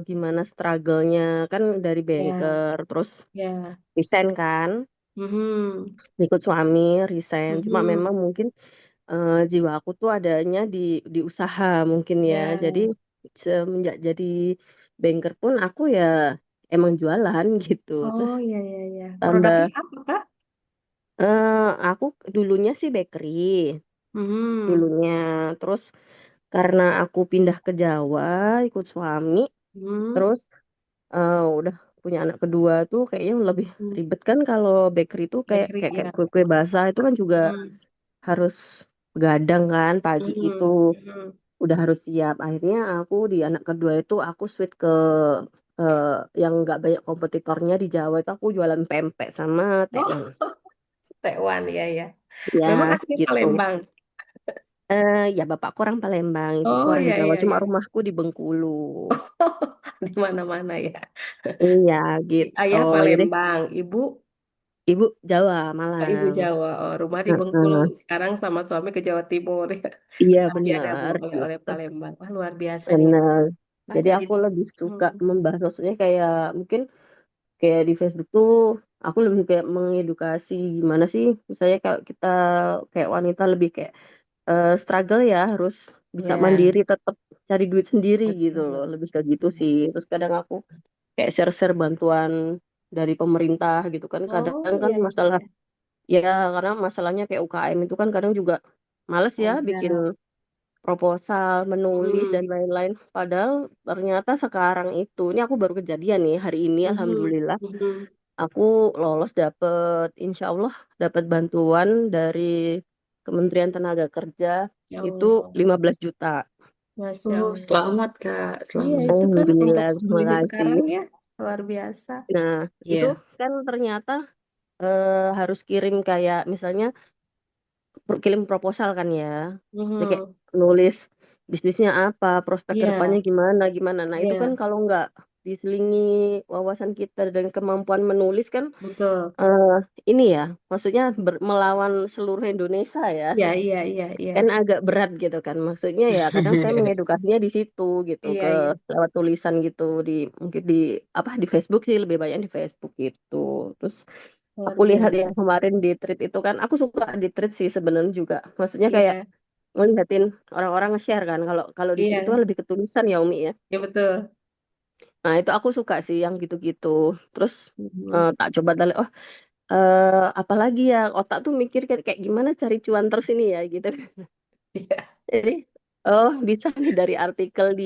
gimana struggle-nya kan dari Ya, banker, terus ya. resign kan, Mhm. ikut suami resign. Cuma memang Mhm. mungkin jiwa aku tuh adanya di usaha mungkin ya. Jadi Ya. semenjak jadi banker pun aku ya emang jualan gitu. Oh Terus ya ya ya. Produknya tambah apa, Kak? aku dulunya sih bakery Mhm. dulunya. Terus karena aku pindah ke Jawa ikut suami, Mhm. terus udah punya anak kedua tuh kayaknya lebih Mhm. ribet kan kalau bakery tuh kayak Bakery kayak, kayak ya. kue-kue basah itu kan juga Mhm. harus begadang kan pagi itu Mhm. Mhm. udah harus siap. Akhirnya aku di anak kedua itu aku switch ke eh, yang nggak banyak kompetitornya di Jawa itu aku jualan pempek sama Oh, tekwan. Taiwan ya ya. Ya Memang asli gitu. Palembang. Ya bapakku orang Palembang, ibuku Oh orang ya Jawa, ya cuma ya. rumahku di Bengkulu. Di mana-mana ya. Iya gitu. Ayah Jadi Palembang, ibu. Ibu Jawa, Oh, ibu Malang. Jawa. Oh, rumah di Bengkulu. Heeh. Sekarang sama suami ke Jawa Timur. Iya Tapi ada bawa benar oleh-oleh gitu. Palembang. Wah, luar biasa nih. Benar. Wah, Jadi dari aku lebih suka hmm, membahas, maksudnya kayak mungkin kayak di Facebook tuh aku lebih kayak mengedukasi gimana sih, misalnya kalau kita kayak wanita lebih kayak struggle ya, harus bisa ya, mandiri, tetap cari duit sendiri gitu loh, betul. lebih kayak gitu sih. Terus kadang aku kayak share-share bantuan dari pemerintah gitu kan, Oh, kadang kan iya, iya, masalah iya. ya, karena masalahnya kayak UKM itu kan kadang juga males ya bikin Ada. proposal, menulis dan Hmm, lain-lain. Padahal ternyata sekarang itu, ini aku baru kejadian nih hari ini, mhm, alhamdulillah, mhm. aku lolos dapet, insya Allah dapat bantuan dari Kementerian Tenaga Kerja Ya itu Allah. 15 juta. Masya Oh, Allah. selamat Kak, Iya, selamat. itu kan untuk Alhamdulillah, terima kondisi kasih. sekarang ya. Luar biasa. Nah, itu Iya, kan ternyata harus kirim kayak misalnya kirim proposal kan ya. Jadi kayak Mhm. nulis bisnisnya apa, prospek ke depannya Iya, gimana, gimana. Nah, itu kan iya, kalau nggak diselingi wawasan kita dan kemampuan menulis kan betul. eh ini ya, maksudnya melawan seluruh Indonesia ya. Iya, iya, iya, iya. Kan agak berat gitu kan. Maksudnya ya kadang saya mengedukasinya di situ gitu, Iya, ke iya. lewat tulisan gitu, di mungkin di apa, di Facebook sih, lebih banyak di Facebook gitu. Terus Luar aku lihat biasa. yang kemarin di tweet itu kan, aku suka di tweet sih sebenarnya juga. Maksudnya kayak Iya, ngeliatin orang-orang nge-share kan. Kalau kalau di tweet itu iya, kan lebih ketulisan ya Umi ya. iya betul. Nah, itu aku suka sih yang gitu-gitu. Terus Mhm. tak coba tanya, oh apalagi ya, otak tuh mikir kayak kayak gimana cari cuan terus ini ya gitu. Iya, Jadi oh bisa nih dari artikel di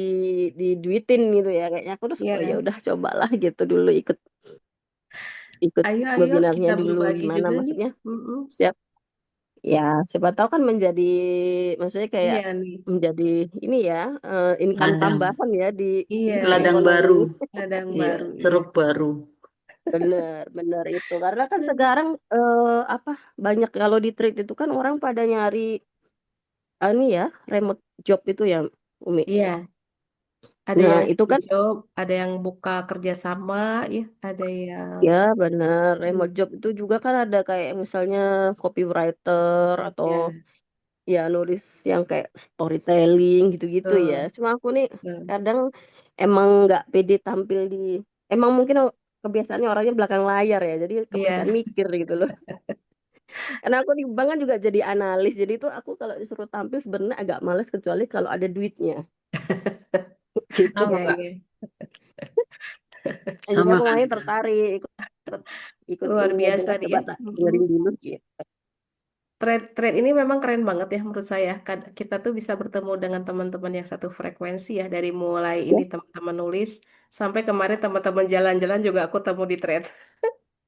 duitin gitu ya, kayaknya aku terus oh ya iya. udah cobalah gitu dulu, ikut ikut Ayo, ayo webinarnya kita dulu berbagi gimana, juga nih. maksudnya Mhm. siap ya, siapa tahu kan menjadi, maksudnya kayak Iya nih. menjadi ini ya, income ladang, tambahan ya Iya, di iya. ladang ekonomi. baru. Ladang Iya, baru, iya. ceruk baru. Bener bener itu karena kan sekarang apa, banyak kalau di trade itu kan orang pada nyari ini ya, remote job itu ya Umi. Iya, ada Nah yang itu kan job, ada yang buka kerjasama, ya, ada yang ya benar, remote hmm, job itu juga kan ada kayak misalnya copywriter atau ya, ya nulis yang kayak storytelling gitu-gitu ya. betul, Cuma aku nih betul. kadang emang nggak pede tampil di, emang mungkin kebiasaannya orangnya belakang layar ya, jadi Iya, kebiasaan mikir gitu loh. Karena aku di bank kan juga jadi analis, jadi itu aku kalau disuruh tampil sebenarnya agak males kecuali kalau ada duitnya gitu. Sama iya, Kak, iya. Jadi sama aku kan makanya Kak. tertarik ikut Luar ini aja biasa lah, nih coba ya. tak Mm-mm. dengerin dulu gitu. Trade ini memang keren banget ya menurut saya. Kita tuh bisa bertemu dengan teman-teman yang satu frekuensi ya, dari mulai Ya, ini teman-teman nulis sampai kemarin teman-teman jalan-jalan juga aku temu di trade.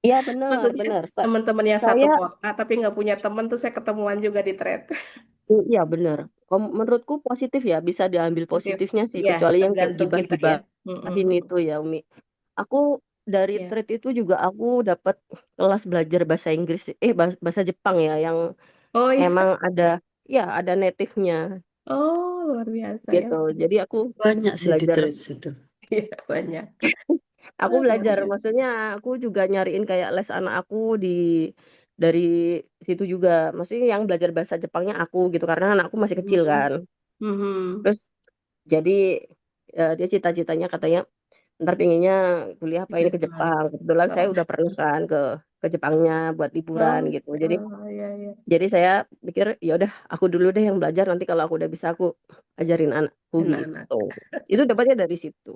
iya benar Maksudnya benar. teman-teman yang satu Saya kota tapi nggak punya teman tuh saya ketemuan juga di trade. iya benar. Menurutku positif ya, bisa diambil Gitu. positifnya sih, Ya, kecuali yang kayak tergantung kita ya. gibah-gibahin Mm-mm. itu ya Umi. Aku dari Ya. trade itu juga aku dapat kelas belajar bahasa Inggris, bahasa Jepang ya, yang Oh iya. emang ada, ya ada native-nya Oh, luar biasa ya. gitu. Jadi aku Banyak sih di belajar, Threads itu. Iya, banyak. aku Ah, luar belajar, biasa. maksudnya aku juga nyariin kayak les anak aku dari situ juga. Maksudnya yang belajar bahasa Jepangnya aku gitu, karena anakku masih kecil Mm-mm. kan. Mhm. Terus jadi dia cita-citanya katanya ntar pengennya kuliah apa ini ke Jepang. Jepang. Kebetulan saya Oh, udah pernah kan ke Jepangnya buat liburan oh, gitu. Jadi oh, iya, iya. jadi saya pikir ya udah aku dulu deh yang belajar, nanti kalau aku udah bisa aku ajarin anakku Anak-anak. gitu. Itu dapatnya dari situ.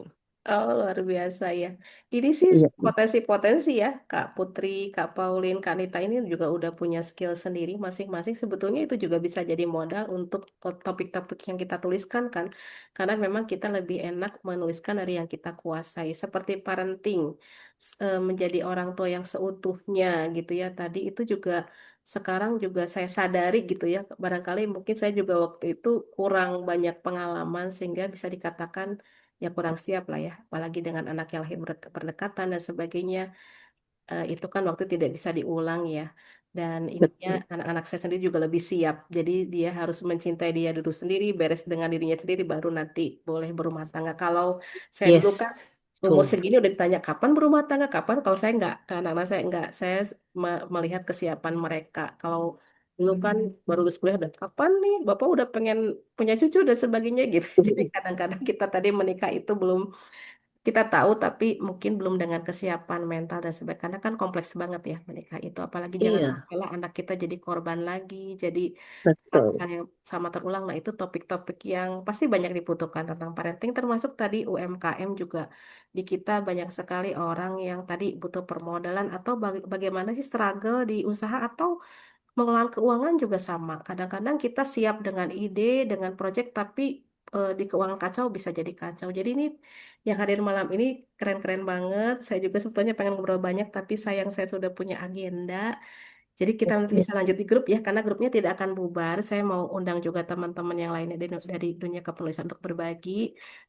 Oh, luar biasa ya. Ini sih Iya. potensi-potensi ya, Kak Putri, Kak Pauline, Kak Nita ini juga udah punya skill sendiri masing-masing. Sebetulnya itu juga bisa jadi modal untuk topik-topik yang kita tuliskan kan. Karena memang kita lebih enak menuliskan dari yang kita kuasai. Seperti parenting, menjadi orang tua yang seutuhnya gitu ya. Tadi itu juga sekarang juga saya sadari gitu ya. Barangkali mungkin saya juga waktu itu kurang banyak pengalaman sehingga bisa dikatakan ya kurang siap lah ya, apalagi dengan anak yang lahir berdekatan dan sebagainya. Itu kan waktu tidak bisa diulang ya, dan ininya Betul. anak-anak saya sendiri juga lebih siap, jadi dia harus mencintai dia dulu sendiri, beres dengan dirinya sendiri, baru nanti boleh berumah tangga. Kalau saya dulu kan Yes. umur Betul. segini udah ditanya kapan berumah tangga, kapan. Kalau saya nggak, ke anak-anak saya nggak. Saya melihat kesiapan mereka. Kalau dulu kan baru lulus kuliah udah kapan nih, Bapak udah pengen punya cucu dan sebagainya gitu. Jadi kadang-kadang kita tadi menikah itu belum kita tahu tapi mungkin belum dengan kesiapan mental dan sebagainya karena kan kompleks banget ya menikah itu apalagi jangan Iya, sampailah anak kita jadi korban lagi jadi satu Betul. hal yang sama terulang. Nah itu topik-topik yang pasti banyak dibutuhkan tentang parenting termasuk tadi UMKM juga di kita banyak sekali orang yang tadi butuh permodalan atau bagaimana sih struggle di usaha atau mengelola keuangan juga sama. Kadang-kadang kita siap dengan ide, dengan proyek, tapi di keuangan kacau bisa jadi kacau. Jadi ini yang hadir malam ini keren-keren banget. Saya juga sebetulnya pengen ngobrol banyak, tapi sayang saya sudah punya agenda. Jadi kita nanti Oke. bisa lanjut di grup ya, karena grupnya tidak akan bubar. Saya mau undang juga teman-teman yang lainnya dari dunia kepenulisan untuk berbagi.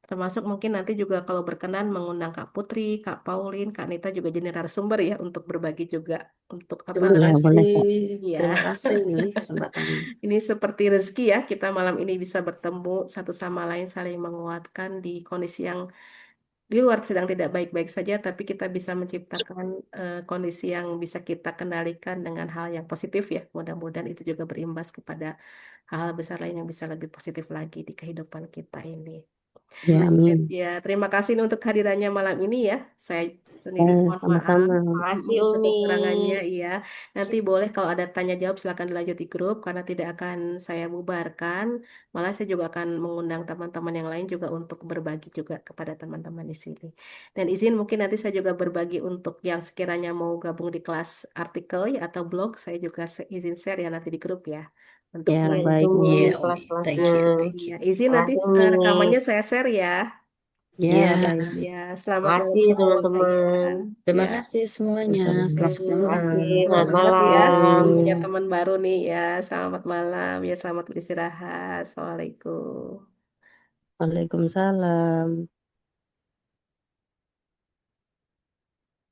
Termasuk mungkin nanti juga kalau berkenan mengundang Kak Putri, Kak Pauline, Kak Nita juga jadi narasumber ya untuk berbagi juga untuk apa terima Iya, namanya. boleh, kasih. Kak. Iya, Terima kasih Mili kesempatannya. ini seperti rezeki ya, kita malam ini bisa bertemu satu sama lain saling menguatkan di kondisi yang di luar sedang tidak baik-baik saja, tapi kita bisa menciptakan kondisi yang bisa kita kendalikan dengan hal yang positif ya. Mudah-mudahan itu juga berimbas kepada hal-hal besar lain yang bisa lebih positif lagi di kehidupan kita ini. Ya, amin. Ya, terima kasih untuk kehadirannya malam ini ya. Saya sendiri mohon maaf Sama-sama. Makasih untuk Umi. kekurangannya. Iya, nanti boleh kalau ada tanya jawab silakan dilanjut di grup karena tidak akan saya bubarkan. Malah saya juga akan mengundang teman-teman yang lain juga untuk berbagi juga kepada teman-teman di sini. Dan izin mungkin nanti saya juga berbagi untuk yang sekiranya mau gabung di kelas artikel ya, atau blog, saya juga izin share ya nanti di grup ya untuk Ya, Ya yang itu baik, Umi Iya, Umi. Umi. Thank kelas-kelasnya. you, thank ya, you. izin nanti Makasih Umi. rekamannya saya share ya. Ya, Iya, baik. Ya, selamat malam Makasih semua ya. teman-teman. terima Ya, kasih semuanya. Sama-sama. Selamat yuk. Makasih. malam. Selamat Semangat ya. malam. Punya Assalamualaikum. teman baru nih ya. Selamat malam. Ya, selamat beristirahat. Assalamualaikum. Waalaikumsalam.